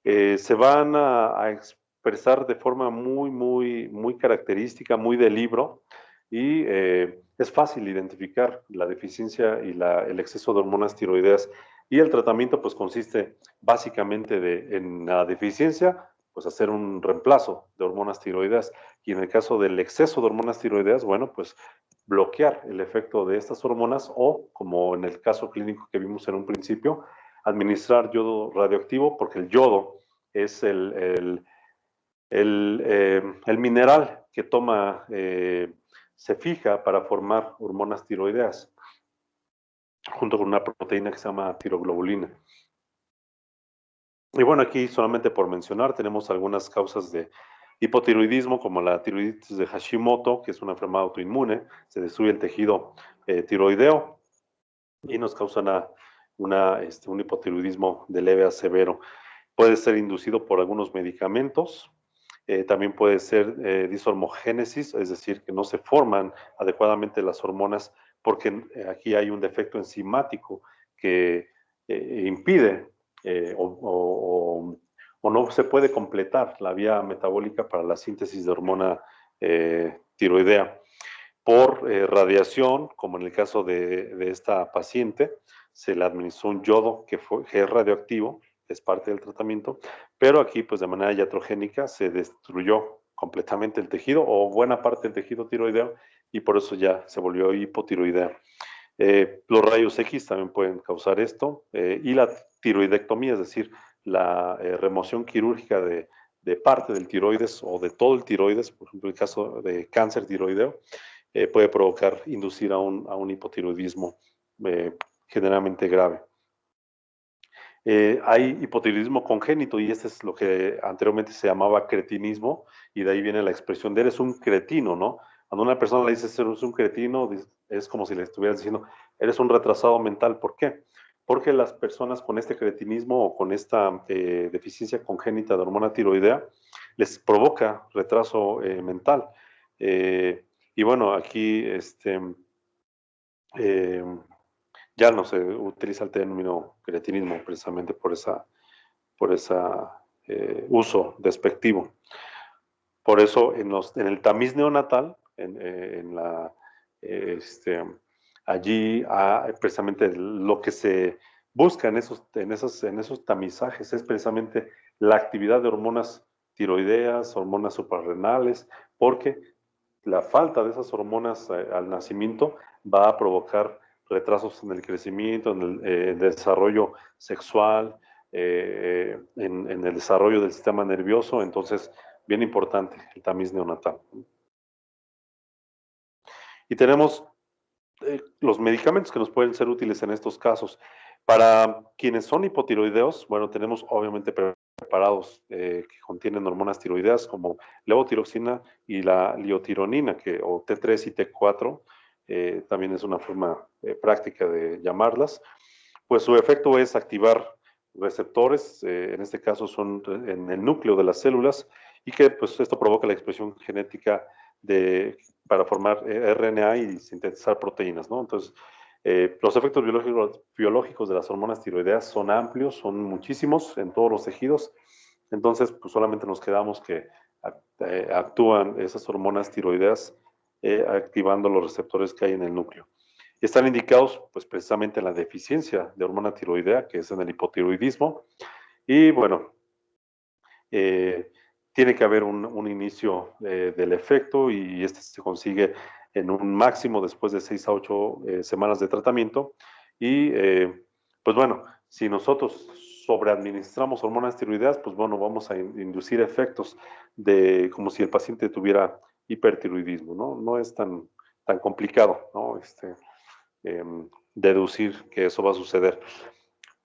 Se van a expresar de forma muy característica, muy de libro, y es fácil identificar la deficiencia y el exceso de hormonas tiroideas. Y el tratamiento pues consiste básicamente en la deficiencia, pues hacer un reemplazo de hormonas tiroideas. Y en el caso del exceso de hormonas tiroideas, bueno, pues bloquear el efecto de estas hormonas o, como en el caso clínico que vimos en un principio, administrar yodo radioactivo, porque el yodo es el mineral que se fija para formar hormonas tiroideas, junto con una proteína que se llama tiroglobulina. Y bueno, aquí solamente por mencionar, tenemos algunas causas de hipotiroidismo, como la tiroiditis de Hashimoto, que es una enfermedad autoinmune, se destruye el tejido tiroideo y nos causa un hipotiroidismo de leve a severo. Puede ser inducido por algunos medicamentos, también puede ser dishormogénesis, es decir, que no se forman adecuadamente las hormonas porque aquí hay un defecto enzimático que impide o no se puede completar la vía metabólica para la síntesis de hormona tiroidea. Por radiación, como en el caso de esta paciente, se le administró un yodo que es radioactivo, es parte del tratamiento, pero aquí pues de manera iatrogénica se destruyó completamente el tejido o buena parte del tejido tiroideo y por eso ya se volvió hipotiroidea. Los rayos X también pueden causar esto y la tiroidectomía, es decir, la remoción quirúrgica de parte del tiroides o de todo el tiroides, por ejemplo, en el caso de cáncer tiroideo, puede inducir a un hipotiroidismo generalmente grave. Hay hipotiroidismo congénito y este es lo que anteriormente se llamaba cretinismo y de ahí viene la expresión de eres un cretino, ¿no? Cuando una persona le dice eres un cretino, es como si le estuvieras diciendo eres un retrasado mental. ¿Por qué? Porque las personas con este cretinismo o con esta deficiencia congénita de hormona tiroidea les provoca retraso mental. Y bueno, aquí ya no se utiliza el término cretinismo precisamente por ese uso despectivo. Por eso en el tamiz neonatal, allí precisamente lo que se busca en esos tamizajes es precisamente la actividad de hormonas tiroideas, hormonas suprarrenales, porque la falta de esas hormonas al nacimiento va a provocar retrasos en el crecimiento, en el desarrollo sexual, en el desarrollo del sistema nervioso. Entonces, bien importante el tamiz neonatal. Y tenemos los medicamentos que nos pueden ser útiles en estos casos. Para quienes son hipotiroideos, bueno, tenemos obviamente preparados que contienen hormonas tiroideas como levotiroxina y la liotironina, o T3 y T4, también es una forma práctica de llamarlas. Pues su efecto es activar receptores, en este caso son en el núcleo de las células, y que pues esto provoca la expresión genética para formar RNA y sintetizar proteínas, ¿no? Entonces, los efectos biológicos de las hormonas tiroideas son amplios, son muchísimos en todos los tejidos Entonces, pues solamente nos quedamos que actúan esas hormonas tiroideas activando los receptores que hay en el núcleo. Están indicados, pues precisamente en la deficiencia de hormona tiroidea, que es en el hipotiroidismo, y bueno, tiene que haber un inicio del efecto y este se consigue en un máximo después de 6 a 8 semanas de tratamiento. Y pues bueno, si nosotros sobreadministramos hormonas tiroideas, pues bueno, vamos a inducir efectos de como si el paciente tuviera hipertiroidismo, ¿no? No es tan complicado, ¿no? Deducir que eso va a suceder.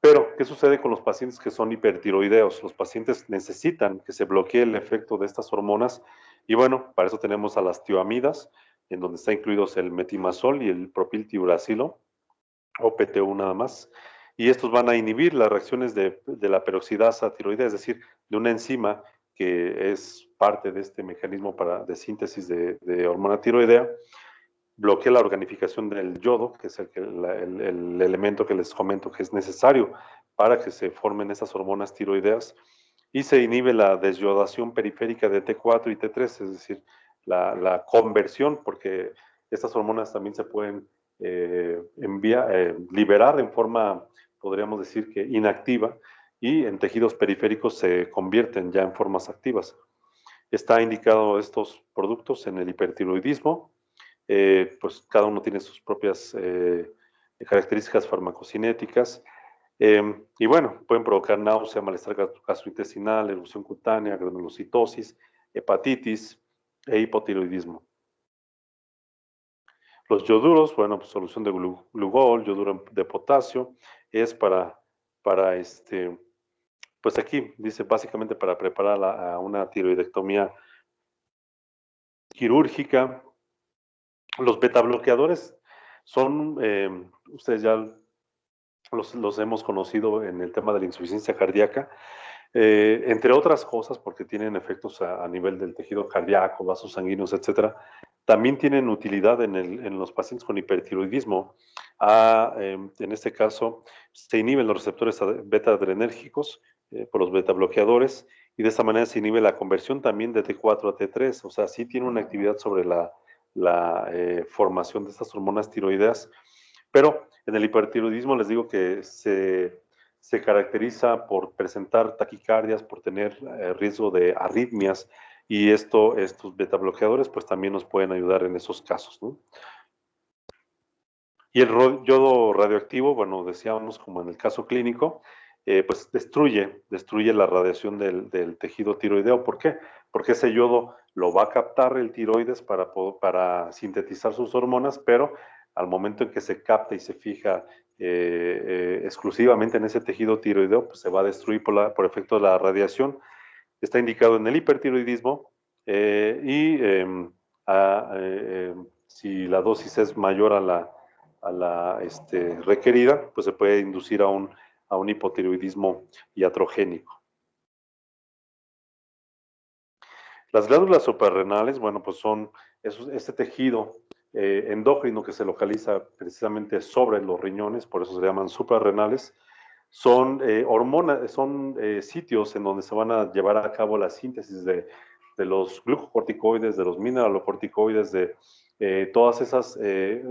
Pero, ¿qué sucede con los pacientes que son hipertiroideos? Los pacientes necesitan que se bloquee el efecto de estas hormonas y bueno, para eso tenemos a las tioamidas, en donde está incluidos el metimazol y el propiltiuracilo, o PT1 nada más, y estos van a inhibir las reacciones de la peroxidasa tiroidea, es decir, de una enzima que es parte de este mecanismo de síntesis de hormona tiroidea, bloquea la organificación del yodo, que es el elemento que les comento que es necesario para que se formen esas hormonas tiroideas, y se inhibe la desyodación periférica de T4 y T3, es decir, la conversión, porque estas hormonas también se pueden liberar en forma, podríamos decir que inactiva, y en tejidos periféricos se convierten ya en formas activas. Está indicado estos productos en el hipertiroidismo, pues cada uno tiene sus propias características farmacocinéticas, y bueno, pueden provocar náusea, malestar gastrointestinal, erupción cutánea, granulocitosis, hepatitis e hipotiroidismo. Los yoduros, bueno, pues solución de glugol, yoduro de potasio, es para pues aquí dice básicamente para preparar a una tiroidectomía quirúrgica. Los betabloqueadores son, ustedes ya los hemos conocido en el tema de la insuficiencia cardíaca, entre otras cosas porque tienen efectos a nivel del tejido cardíaco, vasos sanguíneos, etcétera. También tienen utilidad en los pacientes con hipertiroidismo. En este caso, se inhiben los receptores beta-adrenérgicos por los betabloqueadores y de esta manera se inhibe la conversión también de T4 a T3. O sea, sí tiene una actividad sobre la formación de estas hormonas tiroideas, pero en el hipertiroidismo les digo que se caracteriza por presentar taquicardias, por tener riesgo de arritmias, y estos betabloqueadores pues también nos pueden ayudar en esos casos, ¿no? Y el yodo radioactivo, bueno, decíamos como en el caso clínico, pues destruye la radiación del tejido tiroideo. ¿Por qué? Porque ese yodo lo va a captar el tiroides para sintetizar sus hormonas, pero al momento en que se capta y se fija exclusivamente en ese tejido tiroideo, pues se va a destruir por efecto de la radiación. Está indicado en el hipertiroidismo y si la dosis es mayor a la requerida, pues se puede inducir a un hipotiroidismo iatrogénico. Las glándulas suprarrenales, bueno, pues son este tejido endocrino que se localiza precisamente sobre los riñones, por eso se llaman suprarrenales. Son hormonas, son sitios en donde se van a llevar a cabo la síntesis de los glucocorticoides, de los mineralocorticoides, de todas esas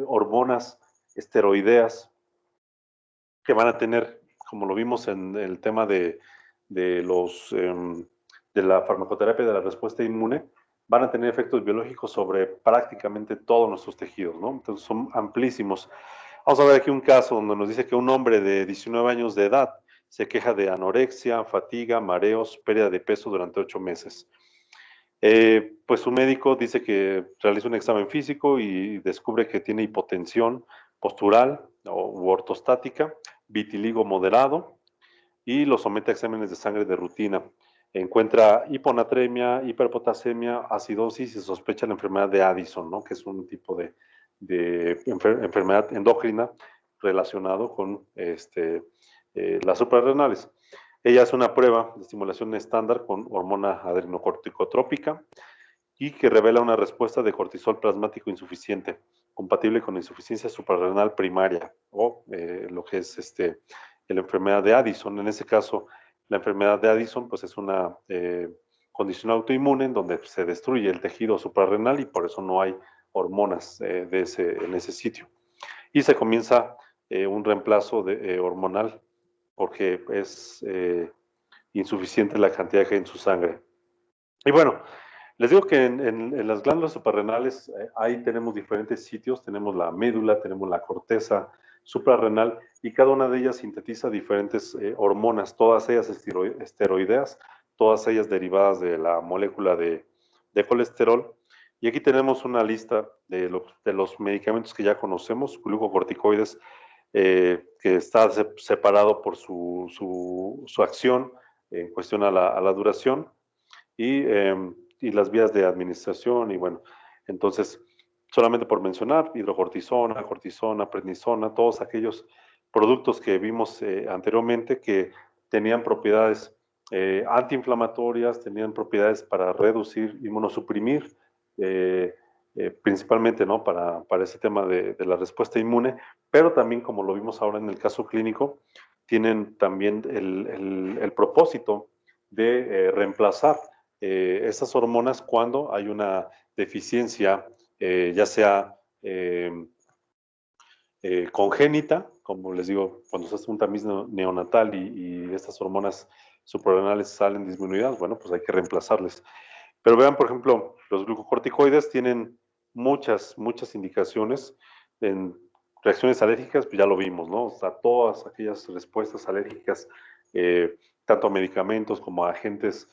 hormonas esteroideas que van a tener, como lo vimos en el tema de la farmacoterapia de la respuesta inmune, van a tener efectos biológicos sobre prácticamente todos nuestros tejidos, ¿no? Entonces son amplísimos. Vamos a ver aquí un caso donde nos dice que un hombre de 19 años de edad se queja de anorexia, fatiga, mareos, pérdida de peso durante 8 meses. Pues su médico dice que realiza un examen físico y descubre que tiene hipotensión postural u ortostática, vitiligo moderado, y lo somete a exámenes de sangre de rutina. Encuentra hiponatremia, hiperpotasemia, acidosis y sospecha la enfermedad de Addison, ¿no? Que es un tipo de enfermedad endócrina relacionado con las suprarrenales. Ella hace una prueba de estimulación estándar con hormona adrenocorticotrópica y que revela una respuesta de cortisol plasmático insuficiente, compatible con insuficiencia suprarrenal primaria o lo que es la enfermedad de Addison. En ese caso, La enfermedad de Addison pues es una condición autoinmune en donde se destruye el tejido suprarrenal y por eso no hay hormonas en ese sitio. Y se comienza un reemplazo hormonal porque es insuficiente la cantidad que hay en su sangre. Y bueno, les digo que en las glándulas suprarrenales ahí tenemos diferentes sitios, tenemos la médula, tenemos la corteza suprarrenal y cada una de ellas sintetiza diferentes hormonas, todas ellas esteroideas, todas ellas derivadas de la molécula de colesterol. Y aquí tenemos una lista de los medicamentos que ya conocemos, glucocorticoides, que está separado por su acción en cuestión a la duración y las vías de administración. Y bueno, entonces, solamente por mencionar, hidrocortisona, cortisona, prednisona, todos aquellos productos que vimos anteriormente que tenían propiedades antiinflamatorias, tenían propiedades para reducir, inmunosuprimir, principalmente ¿no? para ese tema de la respuesta inmune, pero también, como lo vimos ahora en el caso clínico, tienen también el propósito de reemplazar esas hormonas cuando hay una deficiencia, ya sea congénita, como les digo, cuando se hace un tamiz neonatal y estas hormonas suprarrenales salen disminuidas, bueno, pues hay que reemplazarles. Pero vean, por ejemplo, los glucocorticoides tienen muchas indicaciones en reacciones alérgicas, pues ya lo vimos, ¿no? O sea, todas aquellas respuestas alérgicas, tanto a medicamentos como a agentes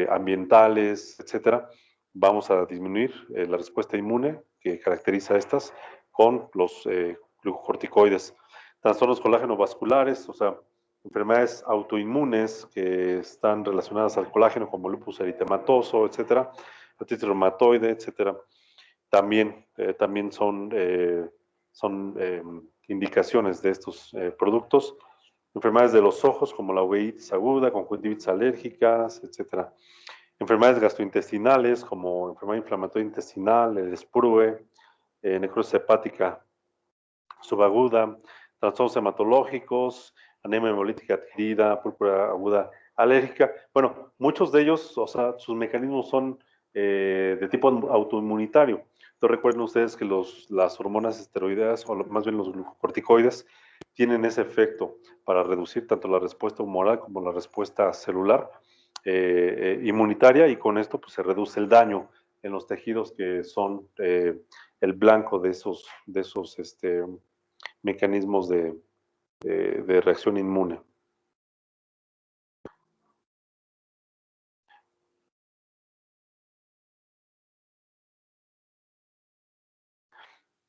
ambientales, etcétera, vamos a disminuir la respuesta inmune que caracteriza a estas con los glucocorticoides. Trastornos colágeno-vasculares, o sea, enfermedades autoinmunes que están relacionadas al colágeno, como lupus eritematoso, etcétera, artritis reumatoide, etcétera, también son indicaciones de estos productos. Enfermedades de los ojos, como la uveitis aguda, conjuntivitis alérgicas, etcétera. Enfermedades gastrointestinales, como enfermedad inflamatoria intestinal, el SPURUE, necrosis hepática subaguda, trastornos hematológicos, anemia hemolítica adquirida, púrpura aguda alérgica. Bueno, muchos de ellos, o sea, sus mecanismos son de tipo autoinmunitario. Entonces recuerden ustedes que las hormonas esteroideas, o más bien los glucocorticoides, tienen ese efecto para reducir tanto la respuesta humoral como la respuesta celular inmunitaria, y con esto pues, se reduce el daño en los tejidos que son el blanco de esos mecanismos de reacción inmune.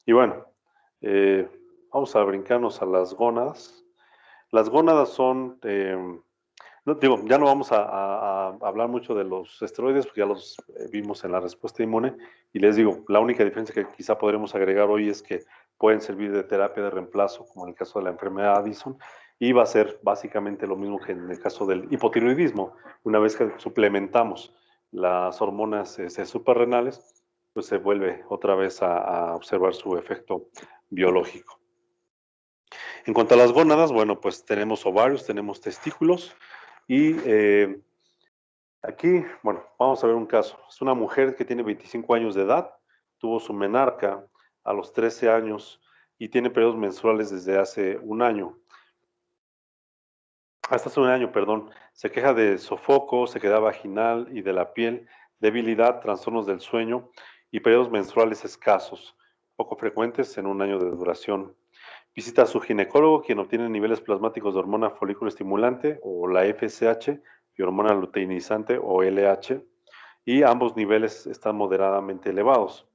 Y bueno, vamos a brincarnos a las gónadas. Las gónadas son, ya no vamos a hablar mucho de los esteroides, porque ya los vimos en la respuesta inmune, y les digo, la única diferencia que quizá podremos agregar hoy es que pueden servir de terapia de reemplazo, como en el caso de la enfermedad de Addison, y va a ser básicamente lo mismo que en el caso del hipotiroidismo. Una vez que suplementamos las hormonas suprarrenales, pues se vuelve otra vez a observar su efecto biológico. En cuanto a las gónadas, bueno, pues tenemos ovarios, tenemos testículos, y aquí, bueno, vamos a ver un caso. Es una mujer que tiene 25 años de edad, tuvo su menarca a los 13 años y tiene periodos menstruales desde hace un año. Hasta hace un año, perdón. Se queja de sofoco, sequedad vaginal y de la piel, debilidad, trastornos del sueño y periodos menstruales escasos, poco frecuentes en un año de duración. Visita a su ginecólogo, quien obtiene niveles plasmáticos de hormona folículo estimulante, o la FSH, y hormona luteinizante, o LH, y ambos niveles están moderadamente elevados.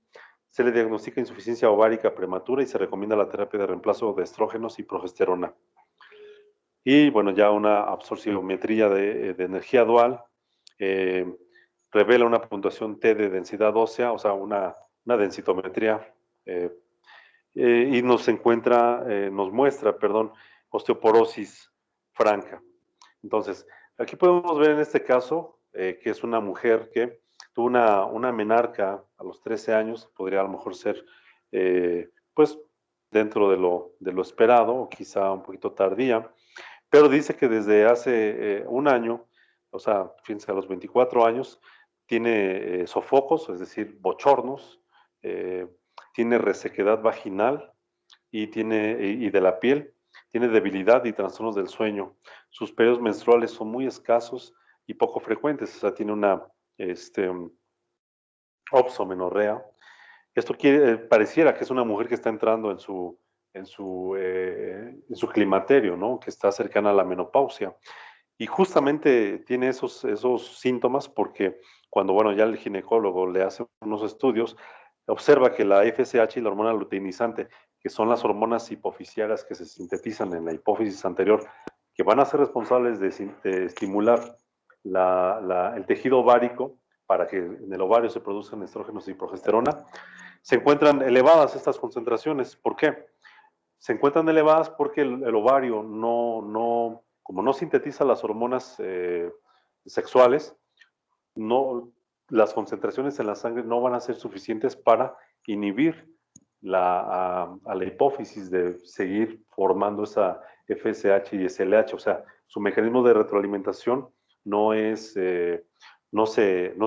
Se le diagnostica insuficiencia ovárica prematura y se recomienda la terapia de reemplazo de estrógenos y progesterona. Y bueno, ya una absorciometría de energía dual revela una puntuación T de densidad ósea, o sea, una densitometría, y nos muestra, osteoporosis franca. Entonces, aquí podemos ver en este caso que es una mujer que tuvo una menarca a los 13 años, podría a lo mejor ser, pues, dentro de lo esperado, o quizá un poquito tardía, pero dice que desde hace un año, o sea, fíjense, a los 24 años, tiene sofocos, es decir, bochornos, tiene resequedad vaginal y de la piel, tiene debilidad y trastornos del sueño. Sus periodos menstruales son muy escasos y poco frecuentes, o sea, tiene una opsomenorrea. Esto pareciera que es una mujer que está entrando en su climaterio, ¿no? Que está cercana a la menopausia. Y justamente tiene esos síntomas porque cuando, bueno, ya el ginecólogo le hace unos estudios, observa que la FSH y la hormona luteinizante, que son las hormonas hipofisiarias que se sintetizan en la hipófisis anterior, que van a ser responsables de estimular el tejido ovárico para que en el ovario se produzcan estrógenos y progesterona, se encuentran elevadas estas concentraciones. ¿Por qué? Se encuentran elevadas porque el ovario como no sintetiza las hormonas sexuales, las concentraciones en la sangre no van a ser suficientes para inhibir a la hipófisis de seguir formando esa FSH y SLH. O sea, su mecanismo de retroalimentación no se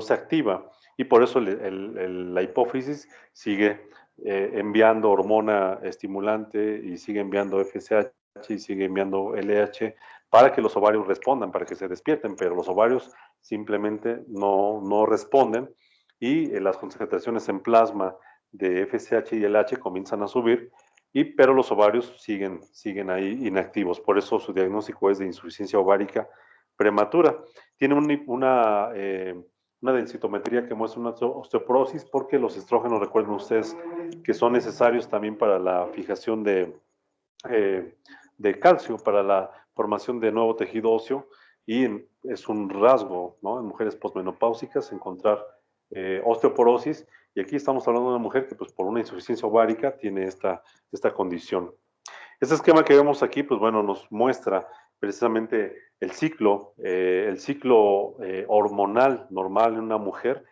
activa y por eso la hipófisis sigue enviando hormona estimulante y sigue enviando FSH y sigue enviando LH para que los ovarios respondan, para que se despierten, pero los ovarios simplemente no responden y las concentraciones en plasma de FSH y LH comienzan a subir, pero los ovarios siguen ahí inactivos. Por eso su diagnóstico es de insuficiencia ovárica prematura. Tiene una densitometría que muestra una osteoporosis porque los estrógenos, recuerden ustedes, que son necesarios también para la fijación de calcio, para la formación de nuevo tejido óseo, y es un rasgo, ¿no?, en mujeres posmenopáusicas encontrar osteoporosis, y aquí estamos hablando de una mujer que pues por una insuficiencia ovárica tiene esta condición. Este esquema que vemos aquí, pues bueno, nos muestra precisamente el ciclo hormonal normal en una mujer,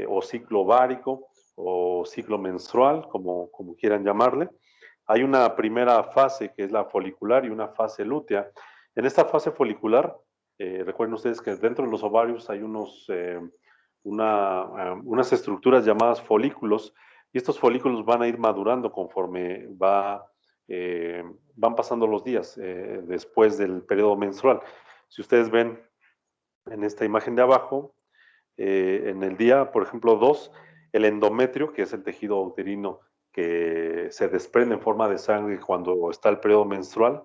o ciclo ovárico, o ciclo menstrual, como quieran llamarle. Hay una primera fase que es la folicular y una fase lútea. En esta fase folicular, recuerden ustedes que dentro de los ovarios hay unas estructuras llamadas folículos, y estos folículos van a ir madurando conforme van pasando los días después del periodo menstrual. Si ustedes ven en esta imagen de abajo, en el día, por ejemplo, 2, el endometrio, que es el tejido uterino que se desprende en forma de sangre cuando está el periodo menstrual,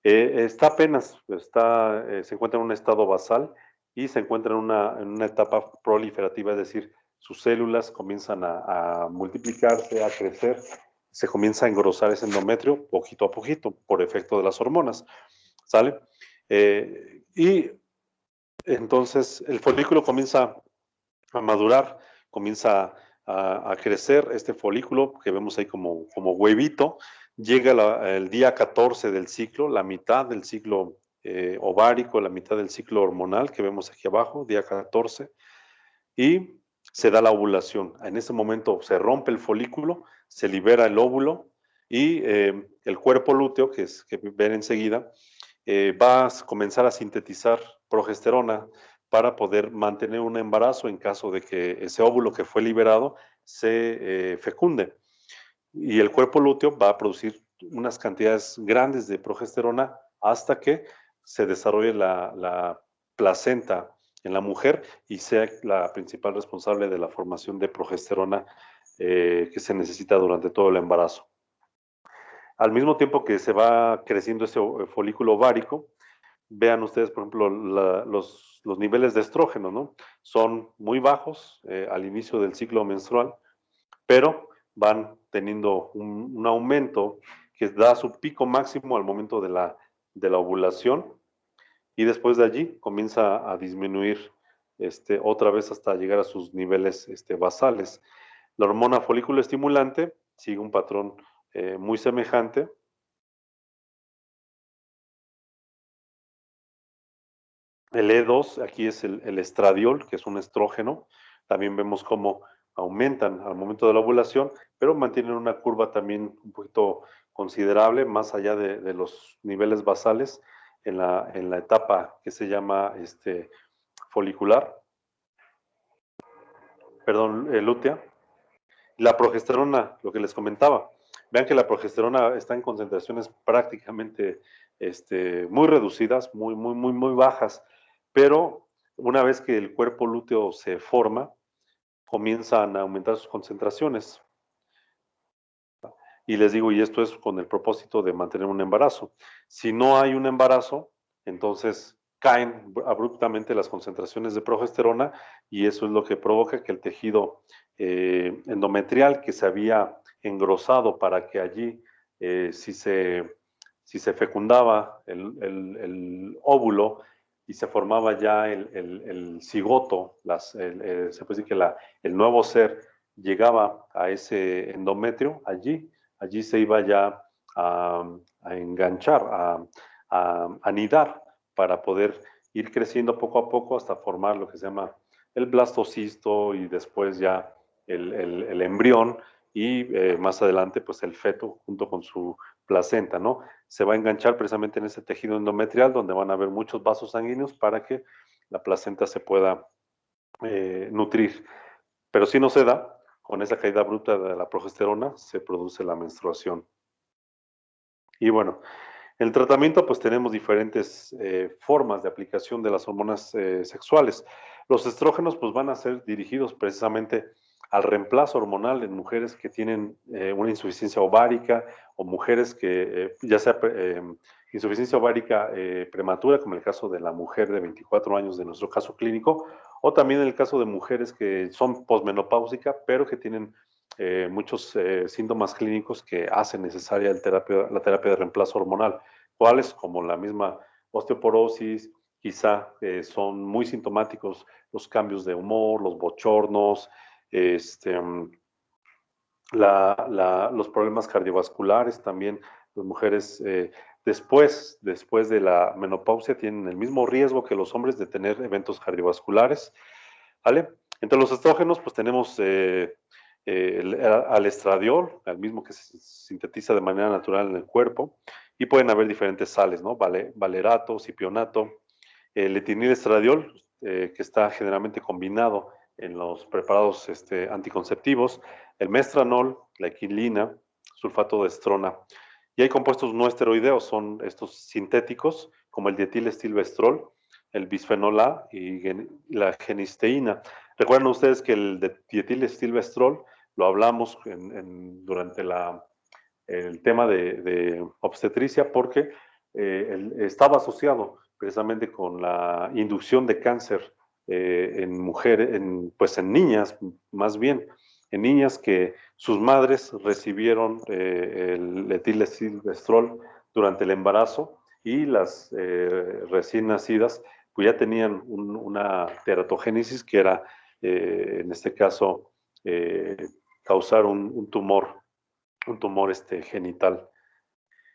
está apenas, se encuentra en un estado basal y se encuentra en una etapa proliferativa, es decir, sus células comienzan a multiplicarse, a crecer, se comienza a engrosar ese endometrio poquito a poquito por efecto de las hormonas, ¿sale? Y entonces el folículo comienza a madurar, comienza a crecer este folículo que vemos ahí como huevito, llega el día 14 del ciclo, la mitad del ciclo ovárico, la mitad del ciclo hormonal que vemos aquí abajo, día 14, y se da la ovulación. En ese momento se rompe el folículo, se libera el óvulo y el cuerpo lúteo, que ven enseguida, va a comenzar a sintetizar progesterona para poder mantener un embarazo en caso de que ese óvulo que fue liberado se fecunde. Y el cuerpo lúteo va a producir unas cantidades grandes de progesterona hasta que se desarrolle la placenta en la mujer y sea la principal responsable de la formación de progesterona que se necesita durante todo el embarazo. Al mismo tiempo que se va creciendo ese folículo ovárico, vean ustedes, por ejemplo, los niveles de estrógeno, ¿no? Son muy bajos al inicio del ciclo menstrual, pero van teniendo un aumento que da su pico máximo al momento de la ovulación, y después de allí comienza a disminuir otra vez hasta llegar a sus niveles basales. La hormona folículo estimulante sigue un patrón muy semejante. El E2, aquí es el estradiol, que es un estrógeno. También vemos cómo aumentan al momento de la ovulación, pero mantienen una curva también un poquito considerable, más allá de los niveles basales. en la etapa que se llama folicular, perdón, lútea. La progesterona, lo que les comentaba. Vean que la progesterona está en concentraciones prácticamente muy reducidas, muy bajas, pero una vez que el cuerpo lúteo se forma, comienzan a aumentar sus concentraciones. Y les digo, y esto es con el propósito de mantener un embarazo. Si no hay un embarazo, entonces caen abruptamente las concentraciones de progesterona y eso es lo que provoca que el tejido endometrial que se había engrosado para que allí, si se fecundaba el óvulo y se formaba ya el cigoto, se puede decir que el nuevo ser llegaba a ese endometrio, allí se iba ya a enganchar, a anidar para poder ir creciendo poco a poco hasta formar lo que se llama el blastocisto y después ya el embrión y más adelante pues el feto junto con su placenta, ¿no? Se va a enganchar precisamente en ese tejido endometrial donde van a haber muchos vasos sanguíneos para que la placenta se pueda nutrir. Pero si no se da, con esa caída bruta de la progesterona se produce la menstruación. Y bueno, el tratamiento pues tenemos diferentes formas de aplicación de las hormonas sexuales. Los estrógenos pues van a ser dirigidos precisamente al reemplazo hormonal en mujeres que tienen una insuficiencia ovárica o mujeres que ya sea insuficiencia ovárica prematura, como el caso de la mujer de 24 años de nuestro caso clínico, o también en el caso de mujeres que son posmenopáusicas, pero que tienen muchos síntomas clínicos que hacen necesaria la terapia de reemplazo hormonal, cuáles como la misma osteoporosis, quizá son muy sintomáticos los cambios de humor, los bochornos, los problemas cardiovasculares también. Las mujeres después de la menopausia tienen el mismo riesgo que los hombres de tener eventos cardiovasculares, ¿vale? Entre los estrógenos, pues tenemos al estradiol, al mismo que se sintetiza de manera natural en el cuerpo, y pueden haber diferentes sales, ¿no? Valerato, cipionato, el etinilestradiol, que está generalmente combinado en los preparados anticonceptivos, el mestranol, la equilina, sulfato de estrona. Y hay compuestos no esteroideos, son estos sintéticos, como el dietilestilbestrol, el bisfenol A y la genisteína. Recuerden ustedes que el dietilestilbestrol lo hablamos durante el tema de obstetricia porque estaba asociado precisamente con la inducción de cáncer en mujeres, pues en niñas más bien, en niñas que sus madres recibieron el etilestilbestrol durante el embarazo y las recién nacidas pues ya tenían una teratogénesis que era, en este caso, causar un tumor genital.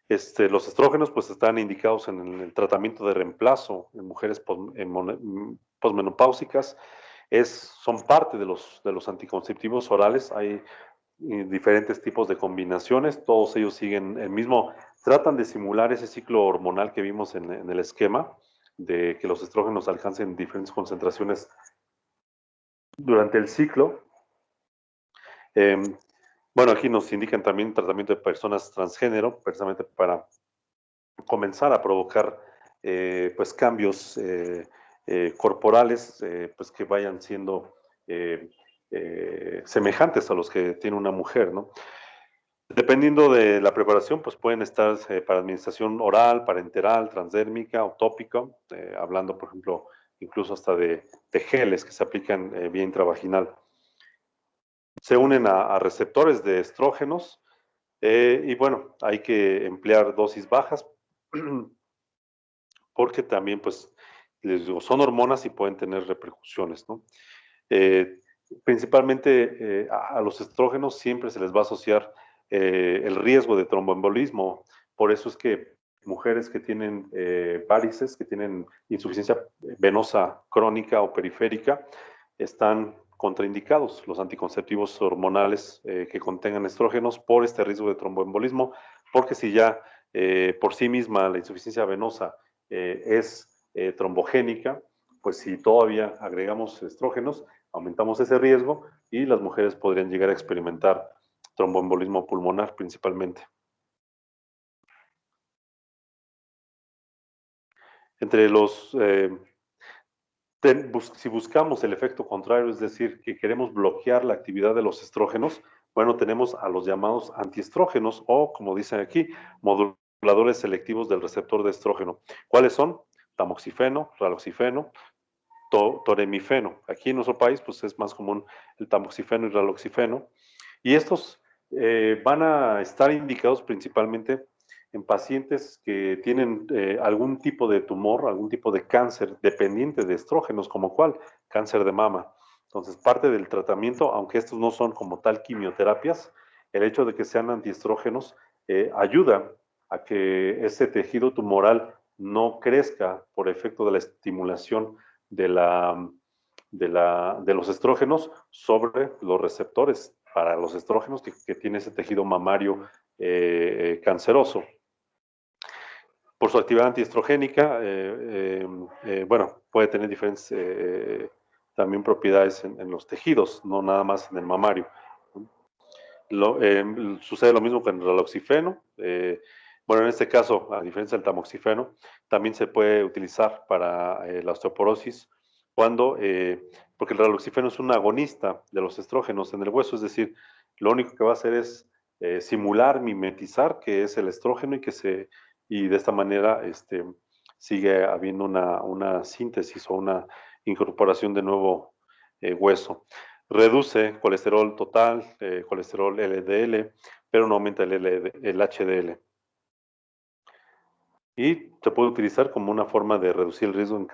Los estrógenos pues están indicados en el tratamiento de reemplazo en mujeres posmenopáusicas. Son parte de los anticonceptivos orales. Hay diferentes tipos de combinaciones. Todos ellos siguen tratan de simular ese ciclo hormonal que vimos en el esquema, de que los estrógenos alcancen diferentes concentraciones durante el ciclo. Bueno, aquí nos indican también tratamiento de personas transgénero, precisamente para comenzar a provocar pues cambios corporales pues que vayan siendo semejantes a los que tiene una mujer, ¿no? Dependiendo de la preparación, pues pueden estar para administración oral, parenteral, transdérmica o tópica, hablando, por ejemplo, incluso hasta de geles que se aplican vía intravaginal. Se unen a receptores de estrógenos y bueno, hay que emplear dosis bajas porque también, pues, les digo, son hormonas y pueden tener repercusiones, ¿no? Principalmente a los estrógenos siempre se les va a asociar el riesgo de tromboembolismo. Por eso es que mujeres que tienen varices, que tienen insuficiencia venosa crónica o periférica, están contraindicados los anticonceptivos hormonales que contengan estrógenos por este riesgo de tromboembolismo, porque si ya por sí misma la insuficiencia venosa es trombogénica, pues si todavía agregamos estrógenos, aumentamos ese riesgo y las mujeres podrían llegar a experimentar tromboembolismo pulmonar principalmente. Entre los, si buscamos el efecto contrario, es decir, que queremos bloquear la actividad de los estrógenos, bueno, tenemos a los llamados antiestrógenos o, como dicen aquí, moduladores selectivos del receptor de estrógeno. ¿Cuáles son? Tamoxifeno, raloxifeno, toremifeno. Aquí en nuestro país, pues es más común el tamoxifeno y raloxifeno. Y estos van a estar indicados principalmente en pacientes que tienen algún tipo de tumor, algún tipo de cáncer dependiente de estrógenos, como cuál, cáncer de mama. Entonces, parte del tratamiento, aunque estos no son como tal quimioterapias, el hecho de que sean antiestrógenos ayuda a que ese tejido tumoral no crezca por efecto de la estimulación de los estrógenos sobre los receptores para los estrógenos que tiene ese tejido mamario canceroso. Por su actividad antiestrogénica, bueno, puede tener diferentes también propiedades en los tejidos, no nada más en el mamario. Sucede lo mismo con el raloxifeno. Bueno, en este caso, a diferencia del tamoxifeno, también se puede utilizar para la osteoporosis porque el raloxifeno es un agonista de los estrógenos en el hueso, es decir, lo único que va a hacer es simular, mimetizar que es el estrógeno y de esta manera sigue habiendo una síntesis o una incorporación de nuevo hueso. Reduce colesterol total, colesterol LDL, pero no aumenta el HDL. Y se puede utilizar como una forma de reducir el riesgo de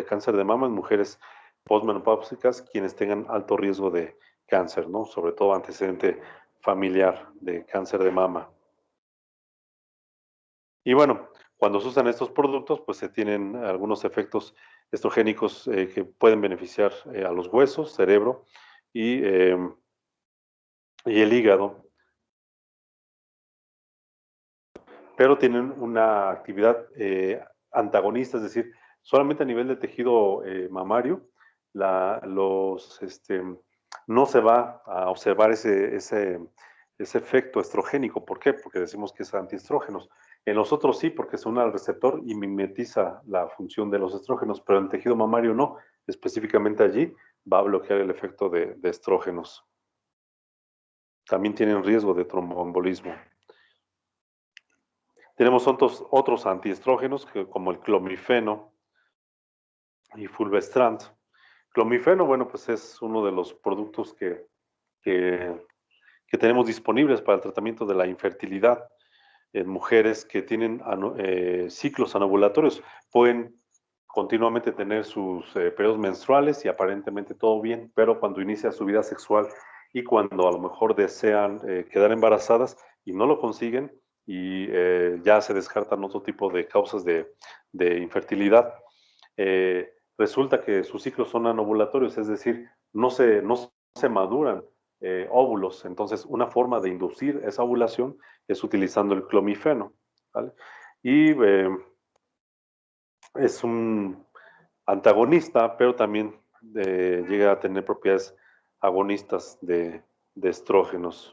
cáncer de mama en mujeres postmenopáusicas quienes tengan alto riesgo de cáncer, ¿no? Sobre todo antecedente familiar de cáncer de mama. Y bueno, cuando se usan estos productos, pues se tienen algunos efectos estrogénicos que pueden beneficiar a los huesos, cerebro y el hígado, pero tienen una actividad antagonista, es decir, solamente a nivel de tejido mamario, no se va a observar ese efecto estrogénico. ¿Por qué? Porque decimos que es antiestrógenos. En los otros sí, porque se une al receptor y mimetiza la función de los estrógenos, pero en el tejido mamario no. Específicamente allí va a bloquear el efecto de estrógenos. También tienen riesgo de tromboembolismo. Tenemos otros antiestrógenos como el clomifeno y fulvestrant. Clomifeno, bueno, pues es uno de los productos que tenemos disponibles para el tratamiento de la infertilidad en mujeres que tienen ciclos anovulatorios. Pueden continuamente tener sus periodos menstruales y aparentemente todo bien, pero cuando inicia su vida sexual y cuando a lo mejor desean quedar embarazadas y no lo consiguen y ya se descartan otro tipo de causas de infertilidad, resulta que sus ciclos son anovulatorios, es decir, no se maduran óvulos. Entonces, una forma de inducir esa ovulación es utilizando el clomifeno, ¿vale? Y es un antagonista, pero también llega a tener propiedades agonistas de estrógenos.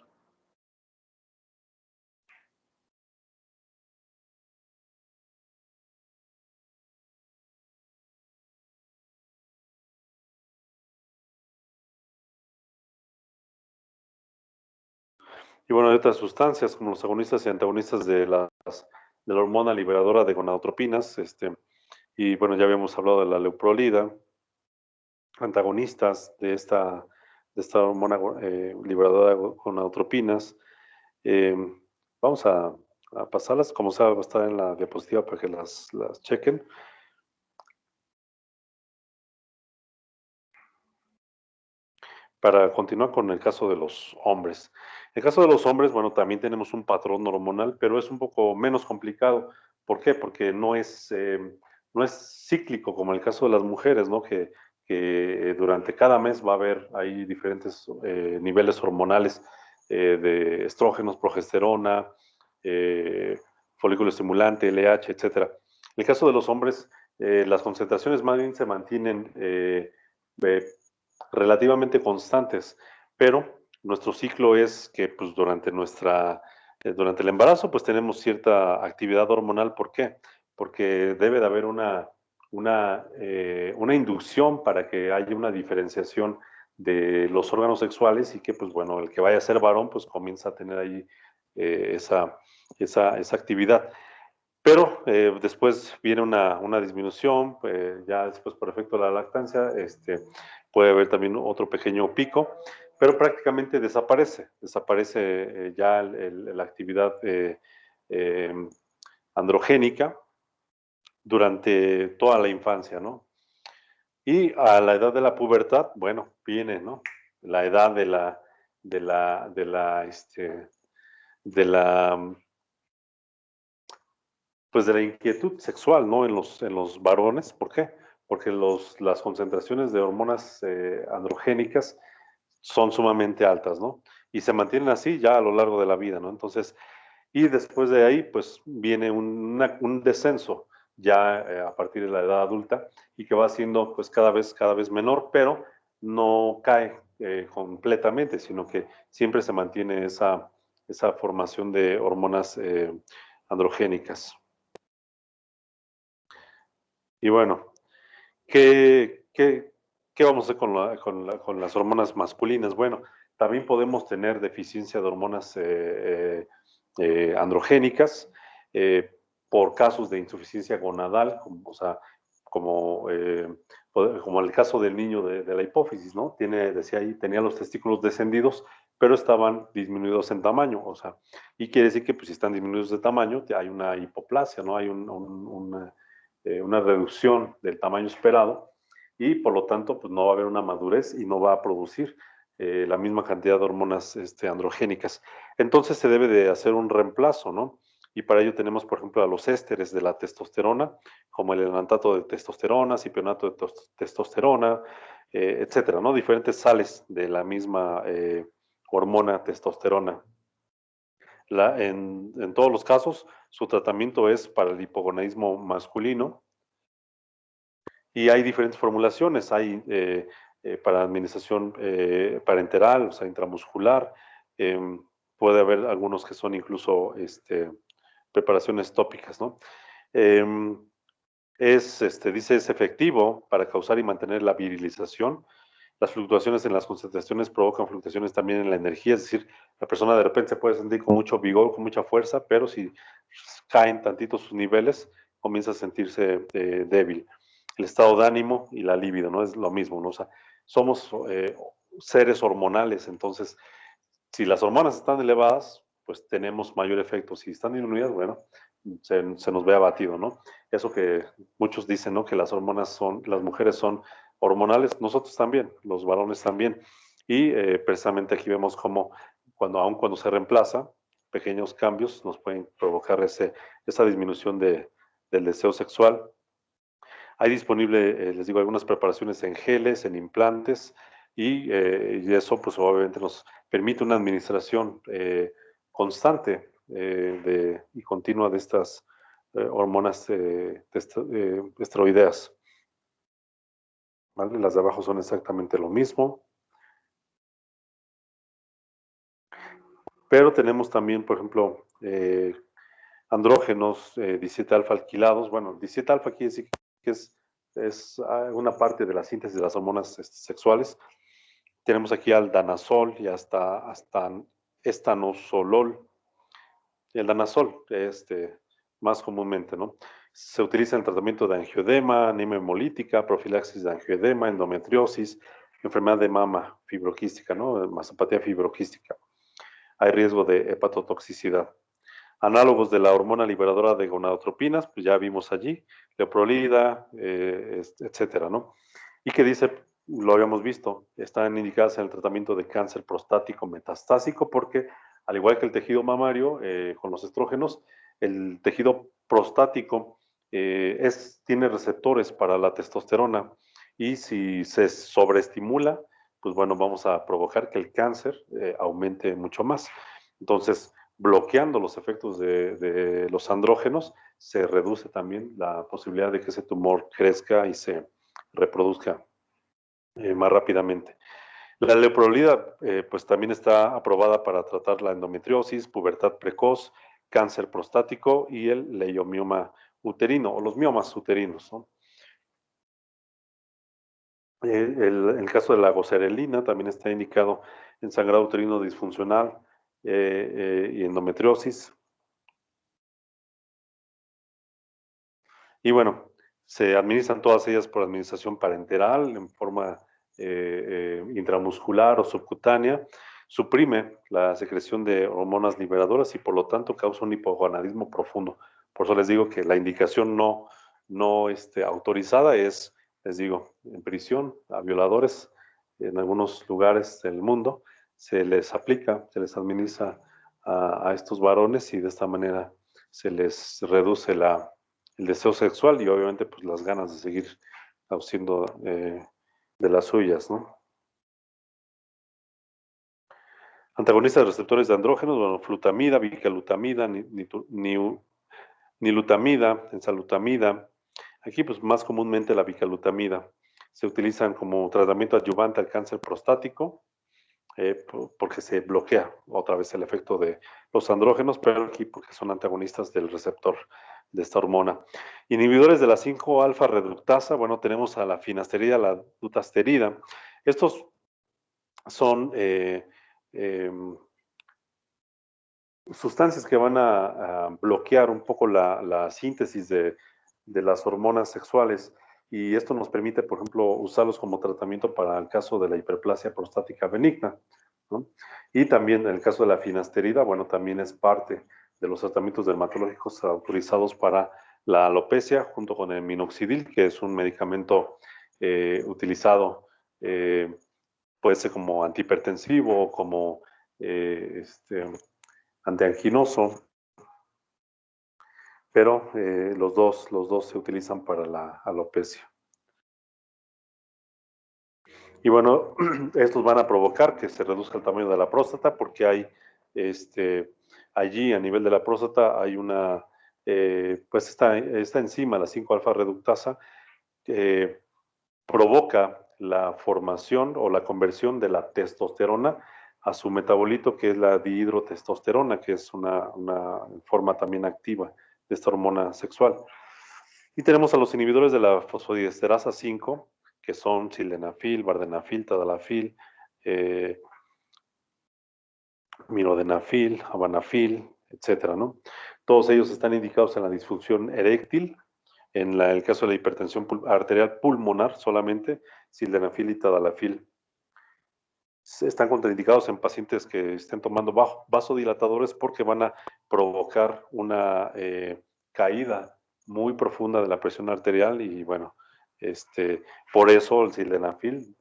Y bueno, hay otras sustancias como los agonistas y antagonistas de la hormona liberadora de gonadotropinas, y bueno, ya habíamos hablado de la leuprolida, antagonistas de esta hormona liberadora de gonadotropinas. Vamos a pasarlas, como sabe, va a estar en la diapositiva para que las chequen. Para continuar con el caso de los hombres. En el caso de los hombres, bueno, también tenemos un patrón hormonal, pero es un poco menos complicado. ¿Por qué? Porque no es cíclico como en el caso de las mujeres, ¿no? Que durante cada mes va a haber ahí diferentes niveles hormonales de estrógenos, progesterona, folículo estimulante, LH, etcétera. el caso de los hombres, las concentraciones más bien se mantienen relativamente constantes, pero nuestro ciclo es que pues, durante el embarazo pues tenemos cierta actividad hormonal. ¿Por qué? Porque debe de haber una inducción para que haya una diferenciación de los órganos sexuales y que pues bueno, el que vaya a ser varón pues comienza a tener ahí esa actividad. Pero después viene una disminución, ya después por efecto de la lactancia, puede haber también otro pequeño pico, pero prácticamente desaparece ya la actividad eh, androgénica durante toda la infancia, ¿no? Y a la edad de la pubertad, bueno, viene, ¿no? La edad de la pues de la inquietud sexual, ¿no? En los varones. ¿Por qué? Porque las concentraciones de hormonas androgénicas son sumamente altas, ¿no? Y se mantienen así ya a lo largo de la vida, ¿no? Entonces, y después de ahí, pues viene un descenso ya a partir de la edad adulta y que va siendo pues cada vez menor, pero no cae completamente, sino que siempre se mantiene esa formación de hormonas androgénicas. Y bueno, ¿qué vamos a hacer con las hormonas masculinas? Bueno, también podemos tener deficiencia de hormonas androgénicas por casos de insuficiencia gonadal, o sea, como el caso del niño de la hipófisis, ¿no? Decía ahí, tenía los testículos descendidos, pero estaban disminuidos en tamaño, o sea, y quiere decir que pues, si están disminuidos de tamaño, hay una hipoplasia, ¿no? Hay una reducción del tamaño esperado y por lo tanto pues no va a haber una madurez y no va a producir la misma cantidad de hormonas androgénicas. Entonces se debe de hacer un reemplazo, ¿no? Y para ello tenemos, por ejemplo, a los ésteres de la testosterona, como el enantato de testosterona, cipionato de testosterona, etcétera, ¿no? Diferentes sales de la misma hormona testosterona. En todos los casos, su tratamiento es para el hipogonadismo masculino y hay diferentes formulaciones. Hay para administración parenteral, o sea, intramuscular. Puede haber algunos que son incluso preparaciones tópicas, ¿no? Dice, es efectivo para causar y mantener la virilización. Las fluctuaciones en las concentraciones provocan fluctuaciones también en la energía, es decir, la persona de repente se puede sentir con mucho vigor, con mucha fuerza, pero si caen tantito sus niveles, comienza a sentirse débil. El estado de ánimo y la libido, ¿no? Es lo mismo, ¿no? O sea, somos seres hormonales, entonces, si las hormonas están elevadas, pues tenemos mayor efecto. Si están disminuidas, bueno, se nos ve abatido, ¿no? Eso que muchos dicen, ¿no? Que las mujeres son hormonales, nosotros también, los varones también. Y precisamente aquí vemos cómo, aun cuando se reemplaza, pequeños cambios nos pueden provocar esa disminución del deseo sexual. Hay disponible, les digo, algunas preparaciones en geles, en implantes, y eso pues obviamente nos permite una administración constante y continua de estas hormonas esteroideas. ¿Vale? Las de abajo son exactamente lo mismo. Pero tenemos también, por ejemplo, andrógenos 17-alfa alquilados. Bueno, 17-alfa quiere decir que es una parte de la síntesis de las hormonas sexuales. Tenemos aquí al danazol y hasta estanolol. El danazol, más comúnmente, ¿no? Se utiliza en el tratamiento de angioedema, anemia hemolítica, profilaxis de angioedema, endometriosis, enfermedad de mama fibroquística, ¿no? Masopatía fibroquística. Hay riesgo de hepatotoxicidad. Análogos de la hormona liberadora de gonadotropinas, pues ya vimos allí, leoprolida, etcétera, ¿no? Y que dice, lo habíamos visto, están indicadas en el tratamiento de cáncer prostático metastásico porque, al igual que el tejido mamario, con los estrógenos, el tejido prostático tiene receptores para la testosterona y si se sobreestimula, pues bueno, vamos a provocar que el cáncer aumente mucho más. Entonces, bloqueando los efectos de los andrógenos, se reduce también la posibilidad de que ese tumor crezca y se reproduzca más rápidamente. La leprolida pues también está aprobada para tratar la endometriosis, pubertad precoz, cáncer prostático y el leiomioma uterino o los miomas uterinos, ¿no? El caso de la goserelina también está indicado en sangrado uterino disfuncional y endometriosis. Y bueno, se administran todas ellas por administración parenteral en forma intramuscular o subcutánea. Suprime la secreción de hormonas liberadoras y por lo tanto causa un hipogonadismo profundo. Por eso les digo que la indicación no autorizada es, les digo, en prisión a violadores en algunos lugares del mundo, se les aplica, se les administra a estos varones y de esta manera se les reduce el deseo sexual y obviamente pues las ganas de seguir haciendo de las suyas, ¿no? Antagonistas de receptores de andrógenos, bueno, flutamida, bicalutamida, nilutamida, enzalutamida. Aquí pues más comúnmente la bicalutamida. Se utilizan como tratamiento adyuvante al cáncer prostático porque se bloquea otra vez el efecto de los andrógenos, pero aquí porque son antagonistas del receptor de esta hormona. Inhibidores de la 5-alfa reductasa, bueno, tenemos a la finasterida, la dutasterida. Estos son sustancias que van a bloquear un poco la síntesis de las hormonas sexuales y esto nos permite, por ejemplo, usarlos como tratamiento para el caso de la hiperplasia prostática benigna, ¿no? Y también en el caso de la finasterida, bueno, también es parte de los tratamientos dermatológicos autorizados para la alopecia junto con el minoxidil, que es un medicamento utilizado, puede ser como antihipertensivo, como antianginoso, pero los dos se utilizan para la alopecia. Y bueno, estos van a provocar que se reduzca el tamaño de la próstata porque hay, allí a nivel de la próstata hay una, pues esta enzima, la 5-alfa reductasa, provoca la formación o la conversión de la testosterona a su metabolito, que es la dihidrotestosterona, que es una forma también activa de esta hormona sexual. Y tenemos a los inhibidores de la fosfodiesterasa 5, que son sildenafil, vardenafil, tadalafil, mirodenafil, habanafil, etcétera, ¿no? Todos ellos están indicados en la disfunción eréctil, en el caso de la hipertensión arterial pulmonar solamente, sildenafil y tadalafil. Están contraindicados en pacientes que estén tomando vasodilatadores porque van a provocar una caída muy profunda de la presión arterial y bueno, por eso el sildenafil,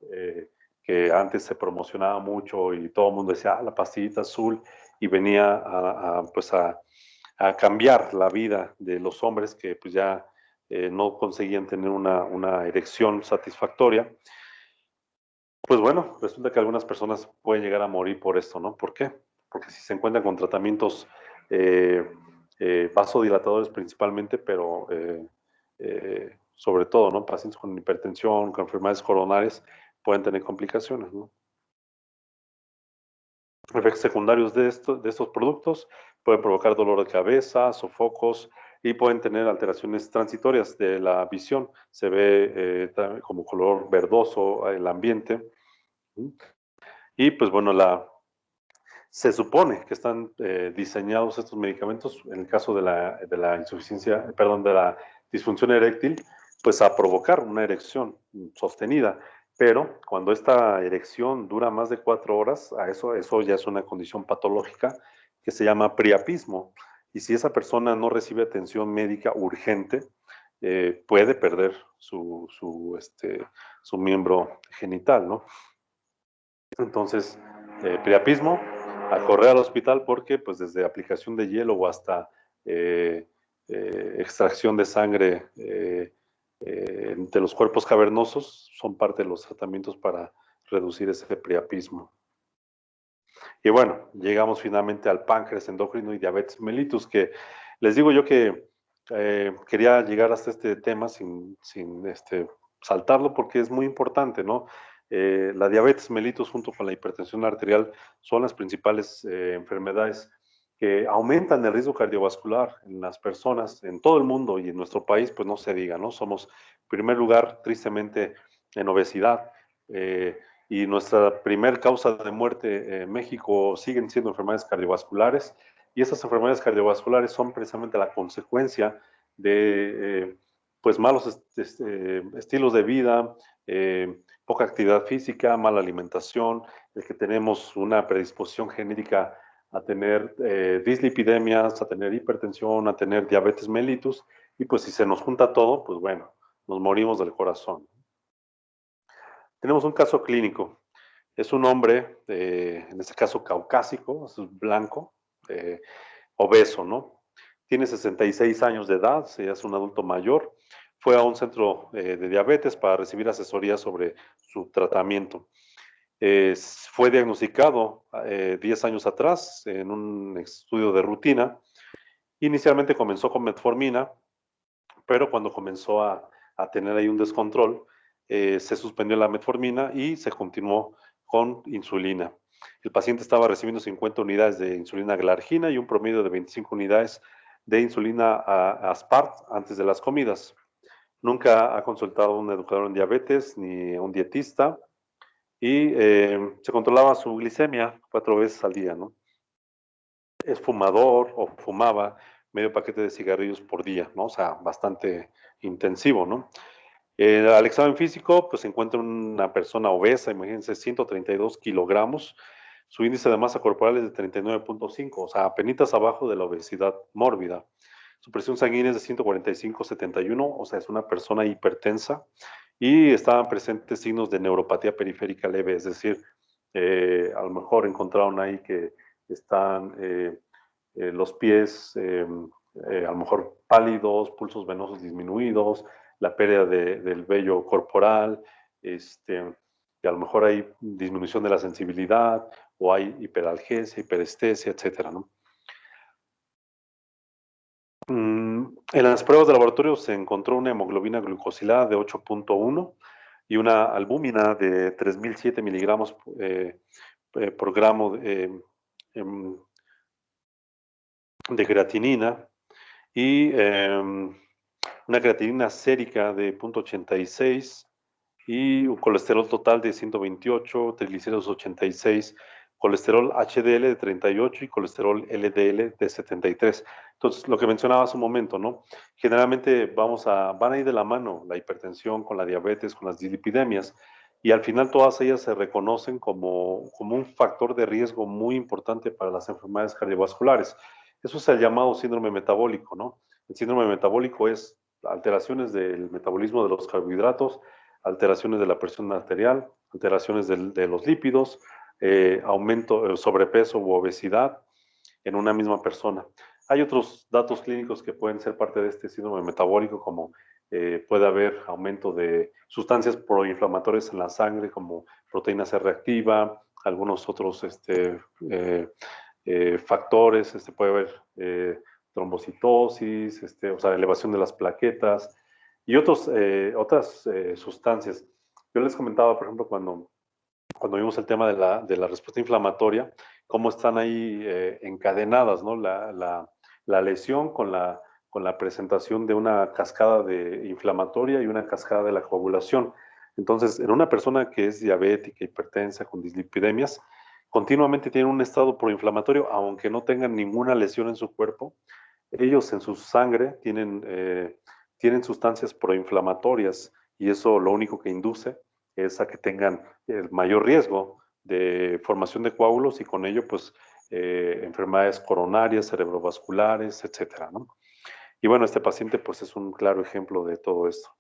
que antes se promocionaba mucho y todo el mundo decía, la pastillita azul, y venía a cambiar la vida de los hombres que pues ya no conseguían tener una erección satisfactoria. Pues bueno, resulta que algunas personas pueden llegar a morir por esto, ¿no? ¿Por qué? Porque si se encuentran con tratamientos vasodilatadores principalmente, pero sobre todo, ¿no? Pacientes con hipertensión, con enfermedades coronarias, pueden tener complicaciones, ¿no? Efectos secundarios de estos productos pueden provocar dolor de cabeza, sofocos y pueden tener alteraciones transitorias de la visión. Se ve como color verdoso el ambiente. Y pues bueno, se supone que están diseñados estos medicamentos en el caso de la insuficiencia, perdón, de la disfunción eréctil, pues a provocar una erección sostenida. Pero cuando esta erección dura más de 4 horas, eso ya es una condición patológica que se llama priapismo. Y si esa persona no recibe atención médica urgente, puede perder su miembro genital, ¿no? Entonces, priapismo, a correr al hospital porque pues desde aplicación de hielo o hasta extracción de sangre de los cuerpos cavernosos son parte de los tratamientos para reducir ese priapismo. Y bueno, llegamos finalmente al páncreas endocrino y diabetes mellitus, que les digo yo que quería llegar hasta este tema sin saltarlo porque es muy importante, ¿no? La diabetes mellitus junto con la hipertensión arterial son las principales enfermedades que aumentan el riesgo cardiovascular en las personas en todo el mundo y en nuestro país, pues no se diga, ¿no? Somos, en primer lugar, tristemente, en obesidad. Y nuestra primer causa de muerte en México siguen siendo enfermedades cardiovasculares, y esas enfermedades cardiovasculares son precisamente la consecuencia de pues malos estilos de vida, poca actividad física, mala alimentación, el que tenemos una predisposición genética a tener dislipidemias, a tener hipertensión, a tener diabetes mellitus, y pues si se nos junta todo, pues bueno, nos morimos del corazón. Tenemos un caso clínico. Es un hombre, en este caso caucásico, es blanco, obeso, ¿no? Tiene 66 años de edad, ya es un adulto mayor. Fue a un centro de diabetes para recibir asesoría sobre su tratamiento. Fue diagnosticado 10 años atrás en un estudio de rutina. Inicialmente comenzó con metformina, pero cuando comenzó a tener ahí un descontrol, se suspendió la metformina y se continuó con insulina. El paciente estaba recibiendo 50 unidades de insulina glargina y un promedio de 25 unidades de insulina aspart antes de las comidas. Nunca ha consultado a un educador en diabetes ni a un dietista, y se controlaba su glicemia 4 veces al día, ¿no? Es fumador o fumaba medio paquete de cigarrillos por día, ¿no? O sea, bastante intensivo, ¿no? Al examen físico, pues se encuentra una persona obesa, imagínense, 132 kilogramos. Su índice de masa corporal es de 39.5, o sea, apenas abajo de la obesidad mórbida. Su presión sanguínea es de 145/71, o sea, es una persona hipertensa. Y estaban presentes signos de neuropatía periférica leve, es decir, a lo mejor encontraron ahí que están los pies a lo mejor pálidos, pulsos venosos disminuidos, la pérdida del vello corporal, y a lo mejor hay disminución de la sensibilidad, o hay hiperalgesia, hiperestesia, etcétera, ¿no? En las pruebas de laboratorio se encontró una hemoglobina glucosilada de 8.1 y una albúmina de 3007 miligramos por gramo de creatinina, y una creatinina sérica de 0.86 y un colesterol total de 128, triglicéridos 86, colesterol HDL de 38 y colesterol LDL de 73. Entonces, lo que mencionaba hace un momento, ¿no? Generalmente van a ir de la mano la hipertensión con la diabetes, con las dislipidemias, y al final todas ellas se reconocen como un factor de riesgo muy importante para las enfermedades cardiovasculares. Eso es el llamado síndrome metabólico, ¿no? El síndrome metabólico es alteraciones del metabolismo de los carbohidratos, alteraciones de la presión arterial, alteraciones de los lípidos, aumento, sobrepeso u obesidad en una misma persona. Hay otros datos clínicos que pueden ser parte de este síndrome metabólico, como puede haber aumento de sustancias proinflamatorias en la sangre, como proteína C reactiva, algunos otros factores, puede haber trombocitosis, o sea, elevación de las plaquetas y otras sustancias. Yo les comentaba, por ejemplo, cuando vimos el tema de la respuesta inflamatoria, cómo están ahí encadenadas, ¿no? La lesión con la presentación de una cascada inflamatoria y una cascada de la coagulación. Entonces, en una persona que es diabética, hipertensa, con dislipidemias, continuamente tienen un estado proinflamatorio, aunque no tengan ninguna lesión en su cuerpo. Ellos en su sangre tienen sustancias proinflamatorias, y eso lo único que induce es a que tengan el mayor riesgo de formación de coágulos, y con ello pues enfermedades coronarias, cerebrovasculares, etcétera, ¿no? Y bueno, este paciente pues es un claro ejemplo de todo esto.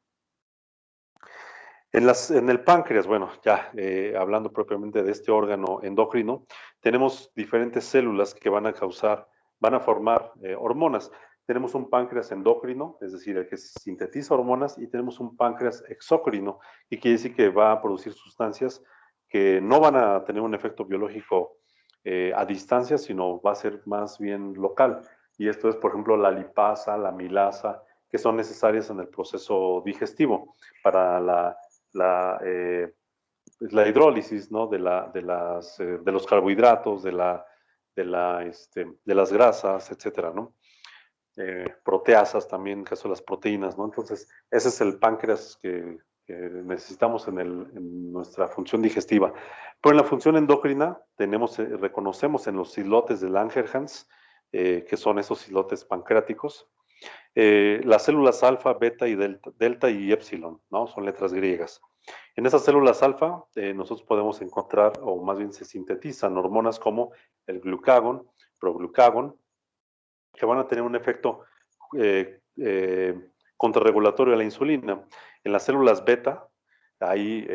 En el páncreas, bueno, ya hablando propiamente de este órgano endocrino, tenemos diferentes células que van a formar hormonas. Tenemos un páncreas endocrino, es decir, el que sintetiza hormonas, y tenemos un páncreas exócrino, que quiere decir que va a producir sustancias que no van a tener un efecto biológico a distancia, sino va a ser más bien local. Y esto es, por ejemplo, la lipasa, la milasa, que son necesarias en el proceso digestivo para la hidrólisis, ¿no? De los carbohidratos, de las grasas, etcétera, ¿no? Proteasas también, en caso de las proteínas, ¿no? Entonces, ese es el páncreas que necesitamos en nuestra función digestiva. Pero en la función endocrina reconocemos en los islotes de Langerhans, que son esos islotes pancreáticos, las células alfa, beta y delta y épsilon, ¿no? Son letras griegas. En esas células alfa nosotros podemos encontrar, o más bien se sintetizan hormonas como el glucagón, proglucagón, que van a tener un efecto contrarregulatorio a la insulina. En las células beta, ahí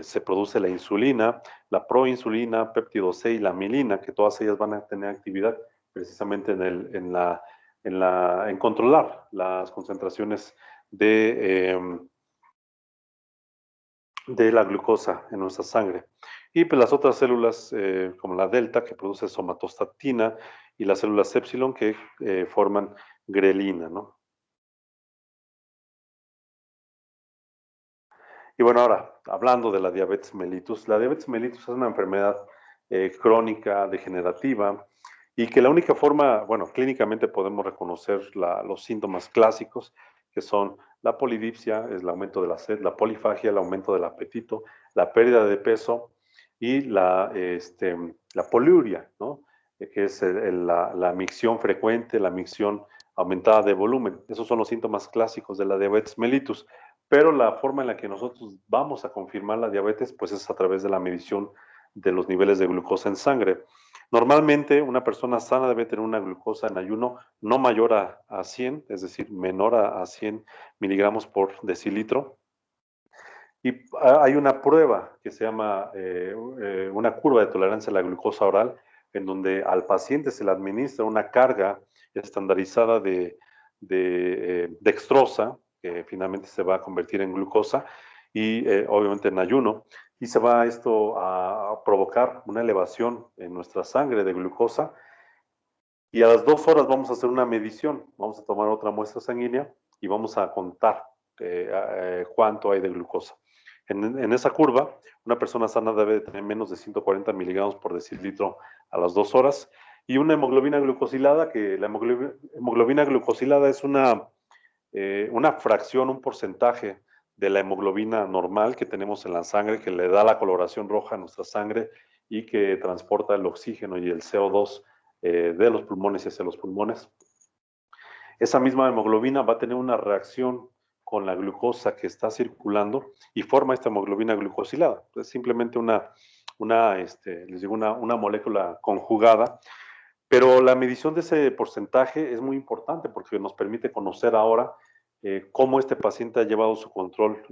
se produce la insulina, la proinsulina, péptido C y la milina, que todas ellas van a tener actividad precisamente en controlar las concentraciones de la glucosa en nuestra sangre. Y pues las otras células, como la delta, que produce somatostatina, y las células épsilon, que forman grelina, ¿no? Y bueno, ahora, hablando de la diabetes mellitus es una enfermedad crónica, degenerativa, y que la única forma, bueno, clínicamente podemos reconocer los síntomas clásicos, que son la polidipsia, es el aumento de la sed, la polifagia, el aumento del apetito, la pérdida de peso y la poliuria, ¿no? Que es la micción frecuente, la micción aumentada de volumen. Esos son los síntomas clásicos de la diabetes mellitus. Pero la forma en la que nosotros vamos a confirmar la diabetes, pues es a través de la medición de los niveles de glucosa en sangre. Normalmente una persona sana debe tener una glucosa en ayuno no mayor a 100, es decir, menor a 100 miligramos por decilitro. Y hay una prueba que se llama una curva de tolerancia a la glucosa oral, en donde al paciente se le administra una carga estandarizada de dextrosa, que finalmente se va a convertir en glucosa, y obviamente en ayuno, y se va esto a provocar una elevación en nuestra sangre de glucosa, y a las 2 horas vamos a hacer una medición, vamos a tomar otra muestra sanguínea y vamos a contar cuánto hay de glucosa. En esa curva, una persona sana debe tener menos de 140 miligramos por decilitro a las 2 horas, y una hemoglobina glucosilada, que la hemoglobina glucosilada es una fracción, un porcentaje de la hemoglobina normal que tenemos en la sangre, que le da la coloración roja a nuestra sangre y que transporta el oxígeno y el CO2 de los pulmones hacia los pulmones. Esa misma hemoglobina va a tener una reacción con la glucosa que está circulando y forma esta hemoglobina glucosilada. Es simplemente una molécula conjugada, pero la medición de ese porcentaje es muy importante porque nos permite conocer ahora cómo este paciente ha llevado su control,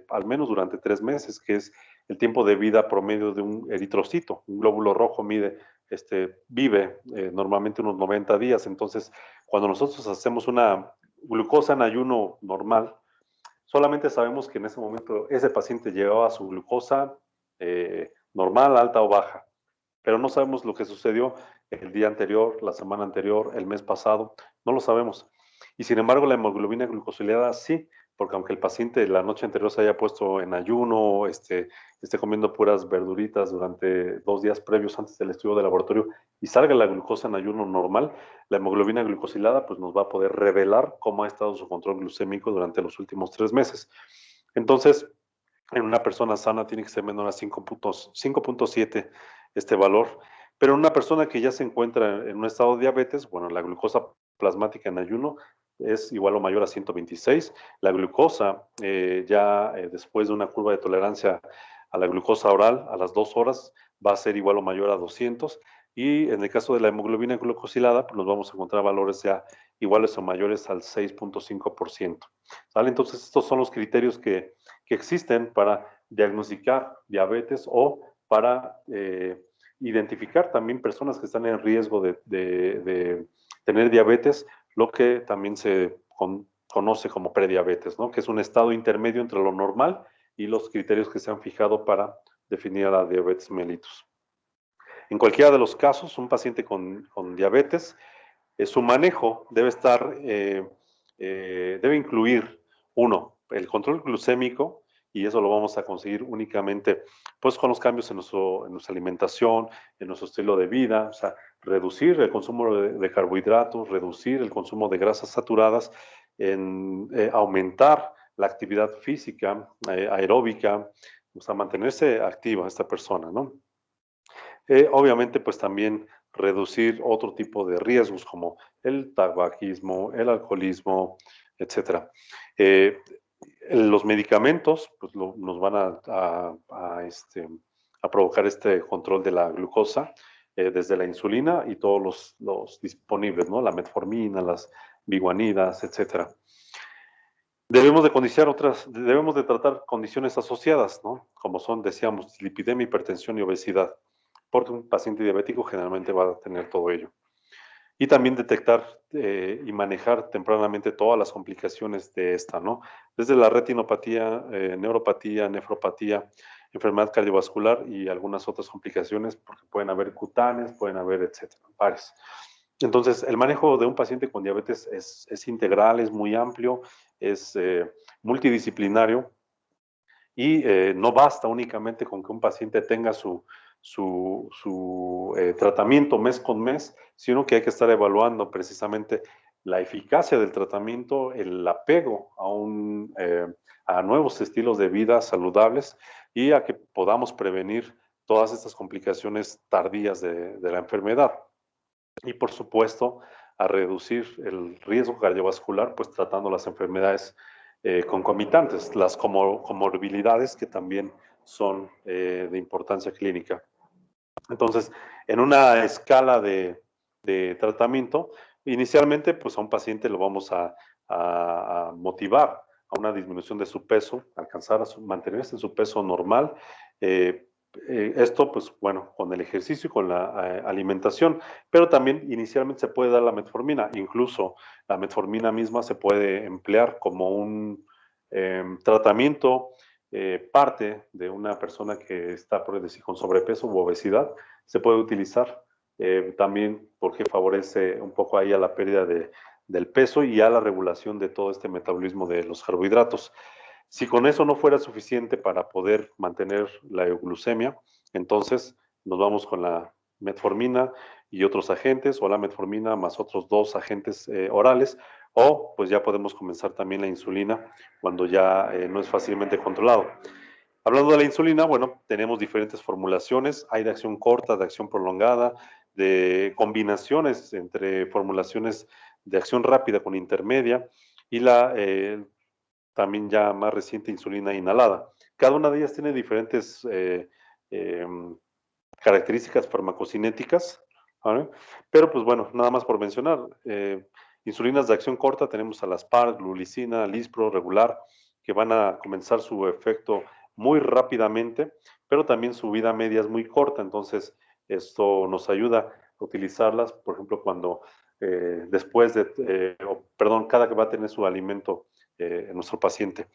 al menos durante 3 meses, que es el tiempo de vida promedio de un eritrocito. Un glóbulo rojo vive normalmente unos 90 días. Entonces, cuando nosotros hacemos una glucosa en ayuno normal, solamente sabemos que en ese momento ese paciente llevaba su glucosa normal, alta o baja, pero no sabemos lo que sucedió el día anterior, la semana anterior, el mes pasado, no lo sabemos. Y sin embargo, la hemoglobina glucosilada sí, porque aunque el paciente la noche anterior se haya puesto en ayuno, esté comiendo puras verduritas durante 2 días previos antes del estudio de laboratorio y salga la glucosa en ayuno normal, la hemoglobina glucosilada pues nos va a poder revelar cómo ha estado su control glucémico durante los últimos 3 meses. Entonces, en una persona sana tiene que ser menor a 5.7 este valor, pero en una persona que ya se encuentra en un estado de diabetes, bueno, la glucosa plasmática en ayuno es igual o mayor a 126. La glucosa, después de una curva de tolerancia a la glucosa oral, a las 2 horas, va a ser igual o mayor a 200. Y en el caso de la hemoglobina glucosilada, pues nos vamos a encontrar valores ya iguales o mayores al 6.5%. ¿Vale? Entonces, estos son los criterios que existen para diagnosticar diabetes o para identificar también personas que están en riesgo de tener diabetes, lo que también se conoce como prediabetes, ¿no? Que es un estado intermedio entre lo normal y los criterios que se han fijado para definir a la diabetes mellitus. En cualquiera de los casos, un paciente con diabetes, su manejo debe debe incluir, uno, el control glucémico, y eso lo vamos a conseguir únicamente pues con los cambios en nuestra alimentación, en nuestro estilo de vida, o sea, reducir el consumo de carbohidratos, reducir el consumo de grasas saturadas, aumentar la actividad física, aeróbica, o sea, mantenerse activa esta persona, ¿no? Obviamente, pues también reducir otro tipo de riesgos como el tabaquismo, el alcoholismo, etcétera. Los medicamentos pues, nos van a provocar este control de la glucosa, desde la insulina y todos los disponibles, ¿no? La metformina, las biguanidas, etcétera. Debemos de tratar condiciones asociadas, ¿no? Como son, decíamos, dislipidemia, hipertensión y obesidad, porque un paciente diabético generalmente va a tener todo ello. Y también detectar y manejar tempranamente todas las complicaciones de esta, ¿no? Desde la retinopatía, neuropatía, nefropatía, enfermedad cardiovascular y algunas otras complicaciones, porque pueden haber cutáneas, pueden haber, etcétera, varias. Entonces, el manejo de un paciente con diabetes es integral, es muy amplio, es multidisciplinario y no basta únicamente con que un paciente tenga su tratamiento mes con mes, sino que hay que estar evaluando precisamente la eficacia del tratamiento, el apego a nuevos estilos de vida saludables y a que podamos prevenir todas estas complicaciones tardías de la enfermedad. Y por supuesto, a reducir el riesgo cardiovascular, pues tratando las enfermedades concomitantes, las comorbilidades que también son de importancia clínica. Entonces, en una escala de tratamiento, inicialmente, pues a un paciente lo vamos a motivar a una disminución de su peso, mantenerse en su peso normal. Esto, pues bueno, con el ejercicio y con la alimentación, pero también inicialmente se puede dar la metformina. Incluso la metformina misma se puede emplear como un tratamiento parte de una persona que está, por decir, con sobrepeso u obesidad, se puede utilizar también porque favorece un poco ahí a la pérdida del peso y a la regulación de todo este metabolismo de los carbohidratos. Si con eso no fuera suficiente para poder mantener la euglucemia, entonces nos vamos con la metformina y otros agentes, o la metformina más otros 2 agentes orales, o pues ya podemos comenzar también la insulina cuando ya no es fácilmente controlado. Hablando de la insulina, bueno, tenemos diferentes formulaciones, hay de acción corta, de acción prolongada, de combinaciones entre formulaciones de acción rápida con intermedia y también ya más reciente insulina inhalada. Cada una de ellas tiene diferentes características farmacocinéticas, ¿vale? Pero pues bueno, nada más por mencionar, insulinas de acción corta tenemos a las PAR, glulicina, Lispro, regular, que van a comenzar su efecto muy rápidamente, pero también su vida media es muy corta, entonces esto nos ayuda a utilizarlas, por ejemplo, cuando cada que va a tener su alimento nuestro paciente.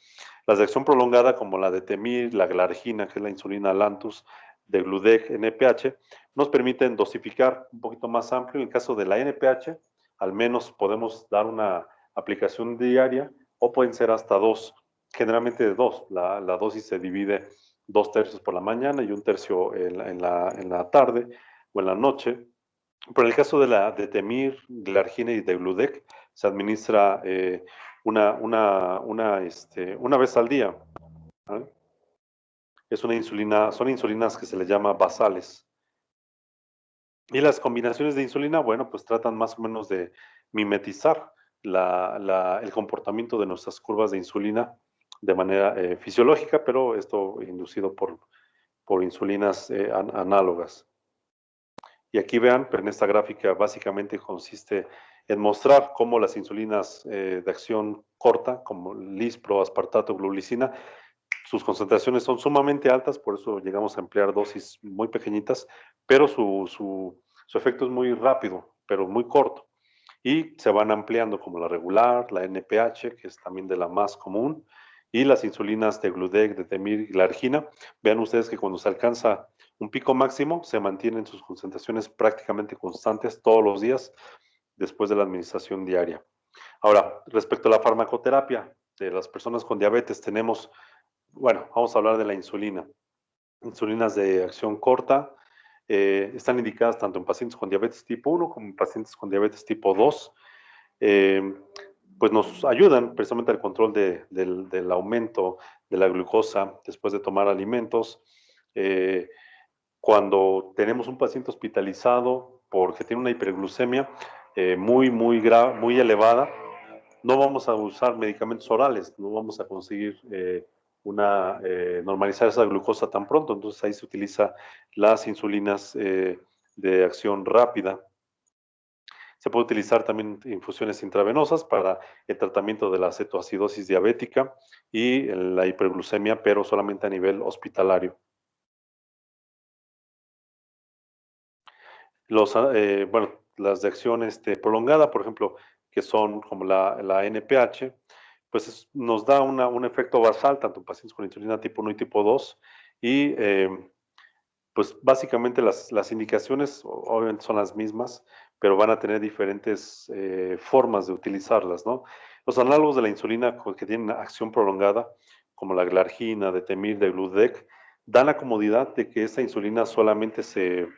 Las de acción prolongada, como la de Temir, la Glargina, que es la insulina Lantus, de Gludec, NPH, nos permiten dosificar un poquito más amplio. En el caso de la NPH, al menos podemos dar una aplicación diaria o pueden ser hasta 2, generalmente de 2. La dosis se divide 2/3 por la mañana y 1/3 en la tarde o en la noche. Pero en el caso de Temir, Glargina y de Gludec, se administra una vez al día, ¿vale? Son insulinas que se les llama basales. Y las combinaciones de insulina, bueno, pues tratan más o menos de mimetizar el comportamiento de nuestras curvas de insulina de manera fisiológica, pero esto inducido por insulinas análogas. Y aquí vean, pero en esta gráfica básicamente consiste en mostrar cómo las insulinas de acción corta, como Lispro, aspartato, glulicina, sus concentraciones son sumamente altas, por eso llegamos a emplear dosis muy pequeñitas, pero su efecto es muy rápido, pero muy corto. Y se van ampliando como la regular, la NPH, que es también de la más común, y las insulinas de Gludec, de Temir y Glargina. Vean ustedes que cuando se alcanza un pico máximo, se mantienen sus concentraciones prácticamente constantes todos los días después de la administración diaria. Ahora, respecto a la farmacoterapia de las personas con diabetes, tenemos, bueno, vamos a hablar de la insulina. Insulinas de acción corta están indicadas tanto en pacientes con diabetes tipo 1 como en pacientes con diabetes tipo 2. Pues nos ayudan precisamente al control del aumento de la glucosa después de tomar alimentos. Cuando tenemos un paciente hospitalizado porque tiene una hiperglucemia muy elevada, no vamos a usar medicamentos orales, no vamos a conseguir normalizar esa glucosa tan pronto, entonces ahí se utilizan las insulinas de acción rápida. Se puede utilizar también infusiones intravenosas para el tratamiento de la cetoacidosis diabética y la hiperglucemia, pero solamente a nivel hospitalario. Bueno, las de acción prolongada, por ejemplo, que son como la NPH, pues nos da un efecto basal, tanto en pacientes con insulina tipo 1 y tipo 2, y pues básicamente las indicaciones obviamente son las mismas, pero van a tener diferentes formas de utilizarlas, ¿no? Los análogos de la insulina que tienen acción prolongada, como la glargina, de Temir, de Gludec, dan la comodidad de que esa insulina solamente se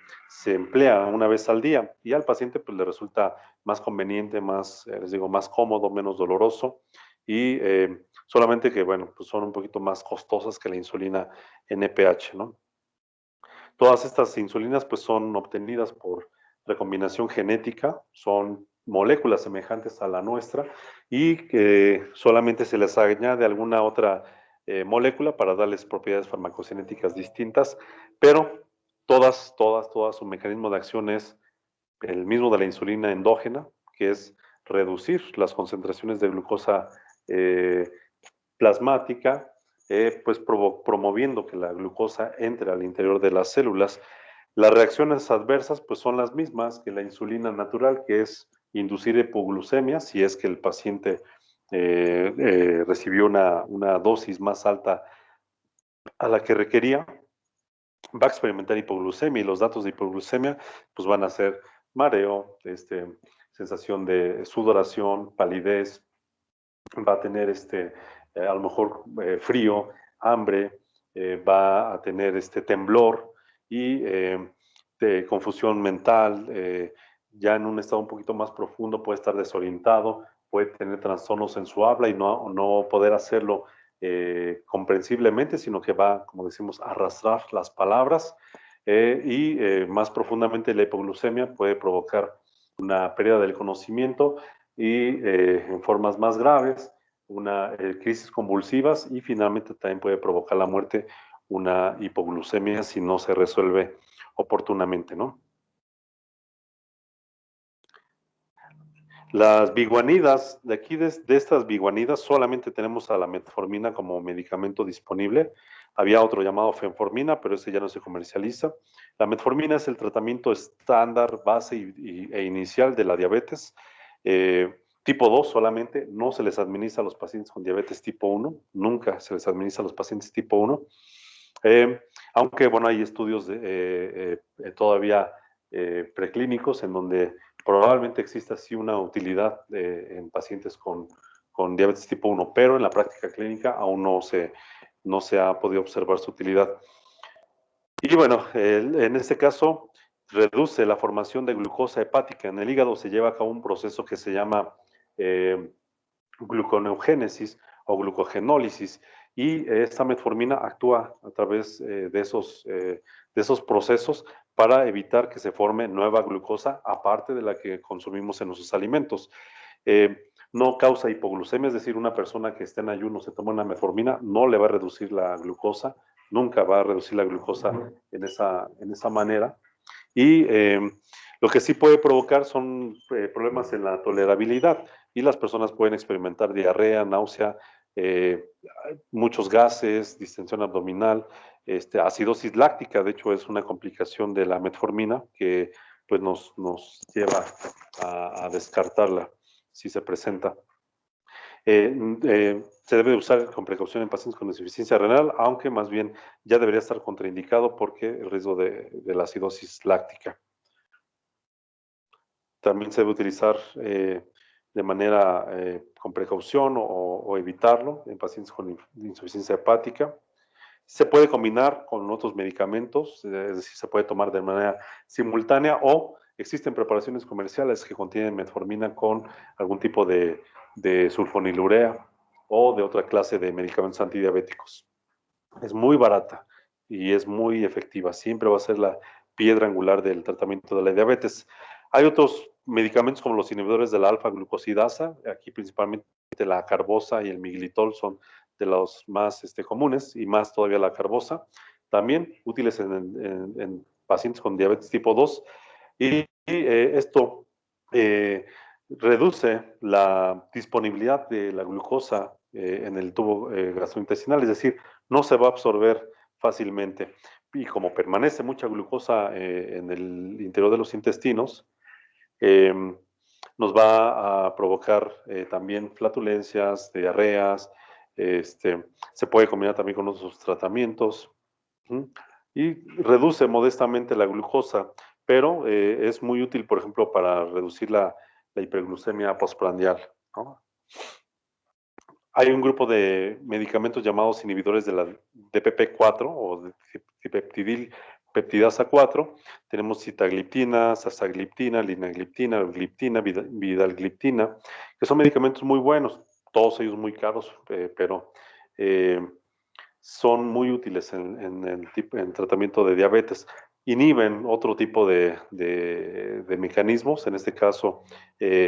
emplea una vez al día y al paciente pues le resulta más conveniente, más, les digo, más cómodo, menos doloroso y solamente que, bueno, pues son un poquito más costosas que la insulina NPH, ¿no? Todas estas insulinas pues son obtenidas por recombinación genética, son moléculas semejantes a la nuestra y que solamente se les añade alguna otra molécula para darles propiedades farmacocinéticas distintas, pero todas su mecanismo de acción es el mismo de la insulina endógena, que es reducir las concentraciones de glucosa plasmática, pues promoviendo que la glucosa entre al interior de las células. Las reacciones adversas pues son las mismas que la insulina natural, que es inducir hipoglucemia, si es que el paciente recibió una dosis más alta a la que requería, va a experimentar hipoglucemia y los datos de hipoglucemia pues van a ser mareo, sensación de sudoración, palidez, va a tener a lo mejor frío, hambre, va a tener temblor y de confusión mental, ya en un estado un poquito más profundo puede estar desorientado, puede tener trastornos en su habla y no poder hacerlo comprensiblemente, sino que va, como decimos, a arrastrar las palabras y más profundamente la hipoglucemia puede provocar una pérdida del conocimiento y en formas más graves, una crisis convulsivas y finalmente también puede provocar la muerte, una hipoglucemia si no se resuelve oportunamente, ¿no? Las biguanidas, de aquí de estas biguanidas solamente tenemos a la metformina como medicamento disponible. Había otro llamado fenformina, pero ese ya no se comercializa. La metformina es el tratamiento estándar, base e inicial de la diabetes. Tipo 2 solamente, no se les administra a los pacientes con diabetes tipo 1, nunca se les administra a los pacientes tipo 1. Aunque, bueno, hay estudios todavía preclínicos en donde probablemente exista sí una utilidad en pacientes con diabetes tipo 1, pero en la práctica clínica aún no se ha podido observar su utilidad. Y bueno, en este caso reduce la formación de glucosa hepática. En el hígado se lleva a cabo un proceso que se llama gluconeogénesis o glucogenólisis y esta metformina actúa a través de esos procesos para evitar que se forme nueva glucosa aparte de la que consumimos en nuestros alimentos. No causa hipoglucemia, es decir, una persona que esté en ayuno se toma una metformina, no le va a reducir la glucosa, nunca va a reducir la glucosa en esa manera. Y lo que sí puede provocar son problemas en la tolerabilidad y las personas pueden experimentar diarrea, náusea, muchos gases, distensión abdominal, acidosis láctica, de hecho es una complicación de la metformina que pues nos lleva a descartarla si se presenta. Se debe usar con precaución en pacientes con insuficiencia renal, aunque más bien ya debería estar contraindicado porque el riesgo de la acidosis láctica. También se debe utilizar de manera con precaución o evitarlo en pacientes con insuficiencia hepática. Se puede combinar con otros medicamentos, es decir, se puede tomar de manera simultánea o existen preparaciones comerciales que contienen metformina con algún tipo de sulfonilurea o de otra clase de medicamentos antidiabéticos. Es muy barata y es muy efectiva. Siempre va a ser la piedra angular del tratamiento de la diabetes. Hay otros medicamentos como los inhibidores de la alfa-glucosidasa, aquí principalmente la carbosa y el miglitol son de los más comunes y más todavía la carbosa, también útiles en pacientes con diabetes tipo 2 y esto reduce la disponibilidad de la glucosa en el tubo gastrointestinal, es decir, no se va a absorber fácilmente. Y como permanece mucha glucosa en el interior de los intestinos, nos va a provocar también flatulencias, diarreas, se puede combinar también con otros tratamientos y reduce modestamente la glucosa, pero es muy útil, por ejemplo, para reducir la hiperglucemia postprandial, ¿no? Hay un grupo de medicamentos llamados inhibidores de la DPP4 o de dipeptidil peptidasa 4. Tenemos sitagliptina, sasagliptina, linagliptina, gliptina, vidalgliptina, que son medicamentos muy buenos, todos ellos muy caros, pero son muy útiles en el tratamiento de diabetes. Inhiben otro tipo de mecanismos, en este caso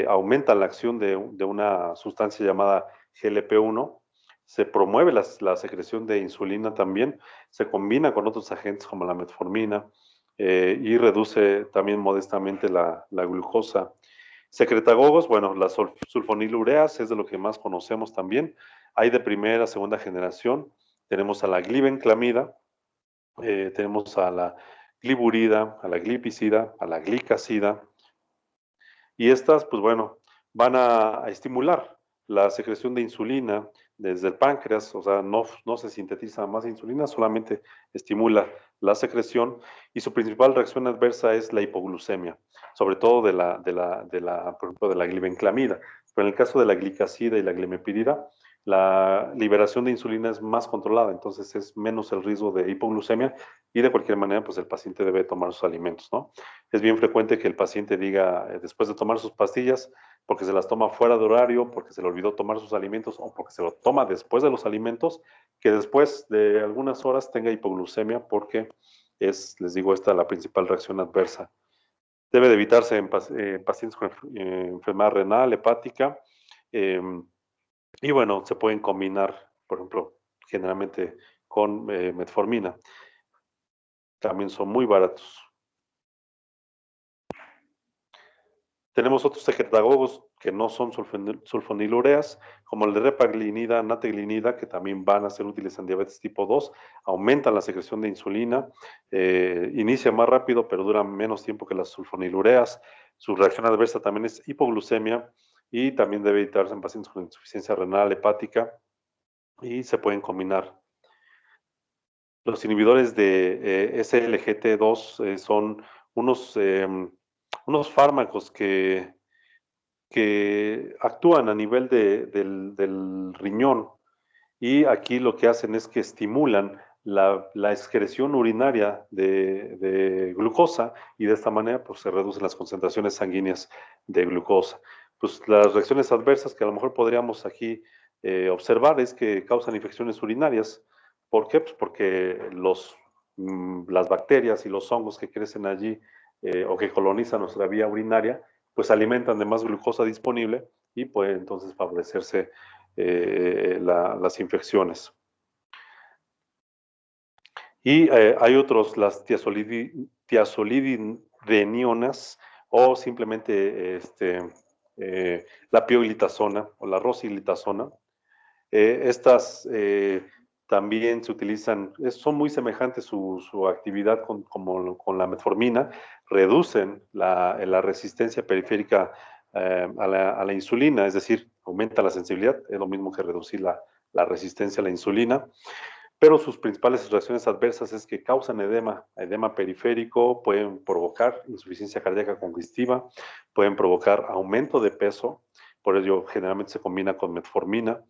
aumentan la acción de una sustancia llamada GLP-1, se promueve la secreción de insulina también, se combina con otros agentes como la metformina y reduce también modestamente la glucosa. Secretagogos, bueno, las sulfonilureas es de lo que más conocemos también. Hay de primera, segunda generación. Tenemos a la glibenclamida, tenemos a la gliburida, a la glipizida, a la glicacida. Y estas, pues bueno, van a estimular la secreción de insulina desde el páncreas, o sea, no se sintetiza más insulina, solamente estimula la secreción y su principal reacción adversa es la hipoglucemia, sobre todo por ejemplo, de la glibenclamida. Pero en el caso de la glicacida y la glimepirida, la liberación de insulina es más controlada, entonces es menos el riesgo de hipoglucemia y de cualquier manera, pues el paciente debe tomar sus alimentos, ¿no? Es bien frecuente que el paciente diga, después de tomar sus pastillas, porque se las toma fuera de horario, porque se le olvidó tomar sus alimentos o porque se lo toma después de los alimentos, que después de algunas horas tenga hipoglucemia porque es, les digo, esta la principal reacción adversa. Debe de evitarse en pacientes con enfermedad renal, hepática, y bueno, se pueden combinar, por ejemplo, generalmente con metformina. También son muy baratos. Tenemos otros secretagogos que no son sulfonilureas, como el de repaglinida, nateglinida, que también van a ser útiles en diabetes tipo 2, aumentan la secreción de insulina, inicia más rápido, pero dura menos tiempo que las sulfonilureas. Su reacción adversa también es hipoglucemia y también debe evitarse en pacientes con insuficiencia renal, hepática, y se pueden combinar. Los inhibidores de SLGT2 son unos fármacos que actúan a nivel del riñón y aquí lo que hacen es que estimulan la excreción urinaria de glucosa y de esta manera pues, se reducen las concentraciones sanguíneas de glucosa. Pues las reacciones adversas que a lo mejor podríamos aquí observar es que causan infecciones urinarias. ¿Por qué? Pues porque las bacterias y los hongos que crecen allí o que colonizan nuestra vía urinaria pues alimentan de más glucosa disponible y puede entonces favorecerse las infecciones. Y hay otros, las tiazolidinionas o simplemente la pioglitazona o la rosiglitazona. Estas también se utilizan, son muy semejantes su actividad con la metformina, reducen la resistencia periférica a la insulina, es decir, aumenta la sensibilidad, es lo mismo que reducir la resistencia a la insulina, pero sus principales reacciones adversas es que causan edema periférico, pueden provocar insuficiencia cardíaca congestiva, pueden provocar aumento de peso, por ello generalmente se combina con metformina,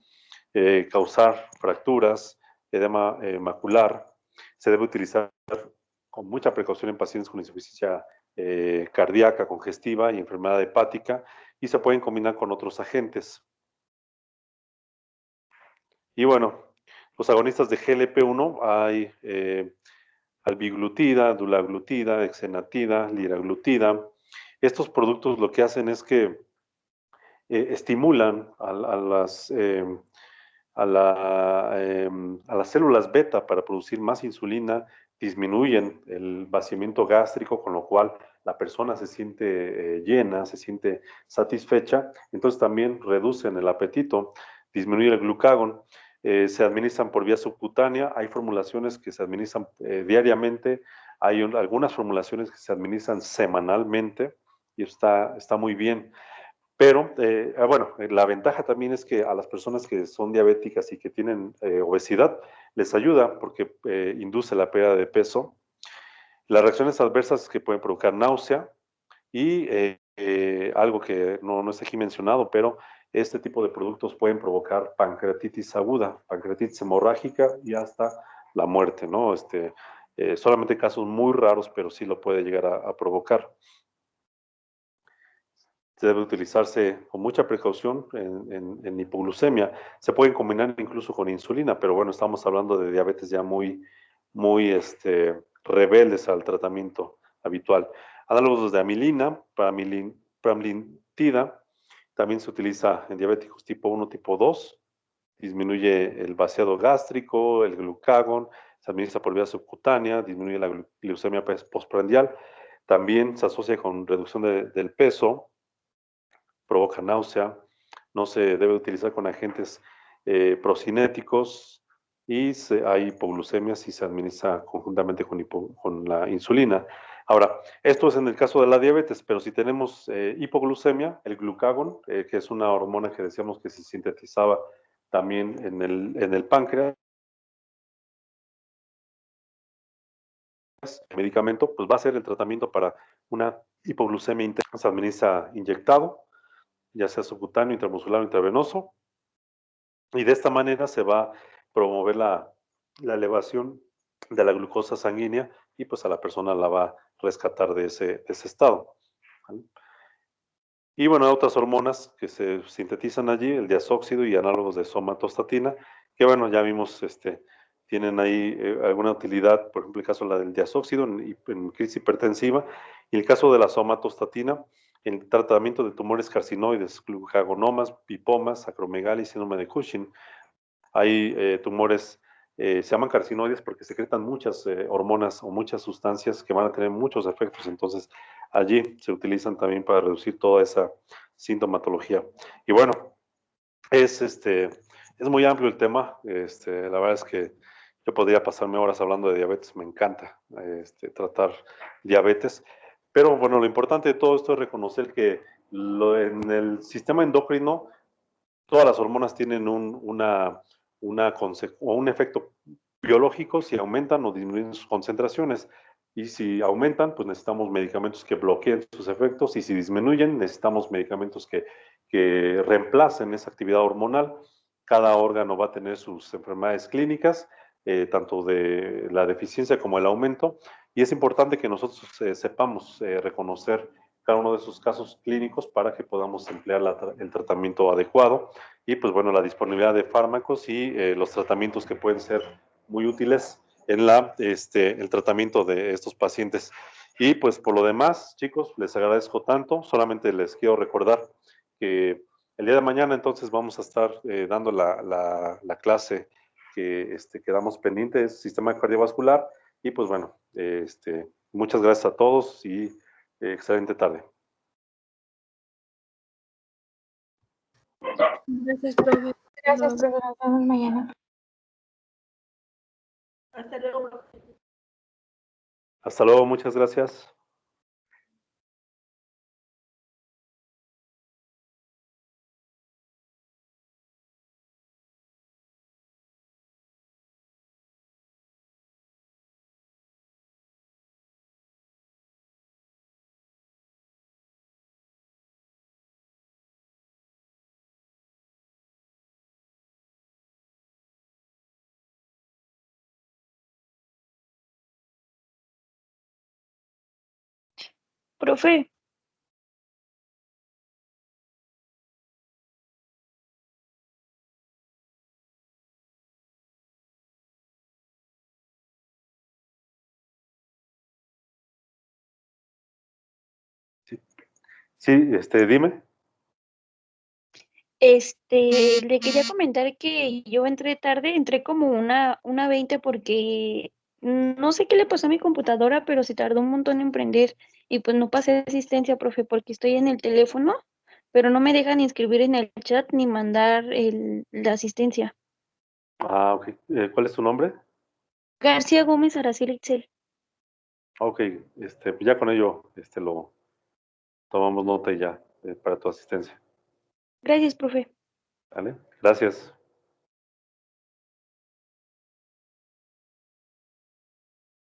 causar fracturas, edema macular. Se debe utilizar con mucha precaución en pacientes con insuficiencia cardíaca congestiva y enfermedad hepática, y se pueden combinar con otros agentes. Y bueno, los agonistas de GLP-1 hay albiglutida, dulaglutida, exenatida, liraglutida. Estos productos lo que hacen es que estimulan a las células beta para producir más insulina, disminuyen el vaciamiento gástrico, con lo cual la persona se siente llena, se siente satisfecha, entonces también reducen el apetito, disminuye el glucagón, se administran por vía subcutánea, hay formulaciones que se administran diariamente, hay algunas formulaciones que se administran semanalmente y está muy bien. Pero, bueno, la ventaja también es que a las personas que son diabéticas y que tienen obesidad, les ayuda porque induce la pérdida de peso. Las reacciones adversas que pueden provocar náusea y algo que no está aquí mencionado, pero este tipo de productos pueden provocar pancreatitis aguda, pancreatitis hemorrágica y hasta la muerte, ¿no? Solamente casos muy raros, pero sí lo puede llegar a provocar. Debe utilizarse con mucha precaución en hipoglucemia. Se pueden combinar incluso con insulina, pero bueno, estamos hablando de diabetes ya muy rebeldes al tratamiento habitual. Análogos de amilina, pramlintida, también se utiliza en diabéticos tipo 1, tipo 2, disminuye el vaciado gástrico, el glucagón, se administra por vía subcutánea, disminuye la glucemia postprandial, también se asocia con reducción del peso, provoca náusea, no se debe utilizar con agentes procinéticos y hay hipoglucemia si se administra conjuntamente con la insulina. Ahora, esto es en el caso de la diabetes, pero si tenemos hipoglucemia, el glucagón, que es una hormona que decíamos que se sintetizaba también en el páncreas, el medicamento, pues va a ser el tratamiento para una hipoglucemia interna, se administra inyectado, ya sea subcutáneo, intramuscular o intravenoso, y de esta manera se va a promover la elevación de la glucosa sanguínea y pues a la persona la va a rescatar de ese estado, ¿vale? Y bueno, otras hormonas que se sintetizan allí, el diazóxido y análogos de somatostatina, que bueno, ya vimos, tienen ahí alguna utilidad, por ejemplo, el caso de la del diazóxido en crisis hipertensiva, y el caso de la somatostatina en tratamiento de tumores carcinoides, glucagonomas, pipomas, acromegalia y síndrome de Cushing. Hay tumores, se llaman carcinoides porque secretan muchas hormonas o muchas sustancias que van a tener muchos efectos, entonces allí se utilizan también para reducir toda esa sintomatología. Y bueno, es muy amplio el tema, la verdad es que yo podría pasarme horas hablando de diabetes, me encanta tratar diabetes, pero bueno, lo importante de todo esto es reconocer que en el sistema endocrino todas las hormonas tienen un efecto biológico si aumentan o disminuyen sus concentraciones. Y si aumentan, pues necesitamos medicamentos que bloqueen sus efectos, y si disminuyen, necesitamos medicamentos que reemplacen esa actividad hormonal. Cada órgano va a tener sus enfermedades clínicas, tanto de la deficiencia como el aumento, y es importante que nosotros sepamos reconocer cada uno de esos casos clínicos para que podamos emplear el tratamiento adecuado y pues bueno, la disponibilidad de fármacos y los tratamientos que pueden ser muy útiles en el tratamiento de estos pacientes. Y pues por lo demás, chicos, les agradezco tanto. Solamente les quiero recordar que el día de mañana entonces vamos a estar dando la clase que quedamos pendientes, sistema cardiovascular. Y pues bueno, muchas gracias a todos y excelente tarde. Gracias, profe. Gracias, profe. Nos vemos mañana. Hasta luego. Hasta luego, muchas gracias. Profe, Sí, dime. le quería comentar que yo entré tarde, entré como una 20 porque no sé qué le pasó a mi computadora, pero se tardó un montón en prender y pues no pasé asistencia, profe, porque estoy en el teléfono, pero no me dejan inscribir en el chat ni mandar la asistencia. Ah, ok. ¿Cuál es tu nombre? García Gómez Araceli Itzel. Ok, pues ya con ello, lo tomamos nota y ya, para tu asistencia. Gracias, profe. ¿Vale? Gracias.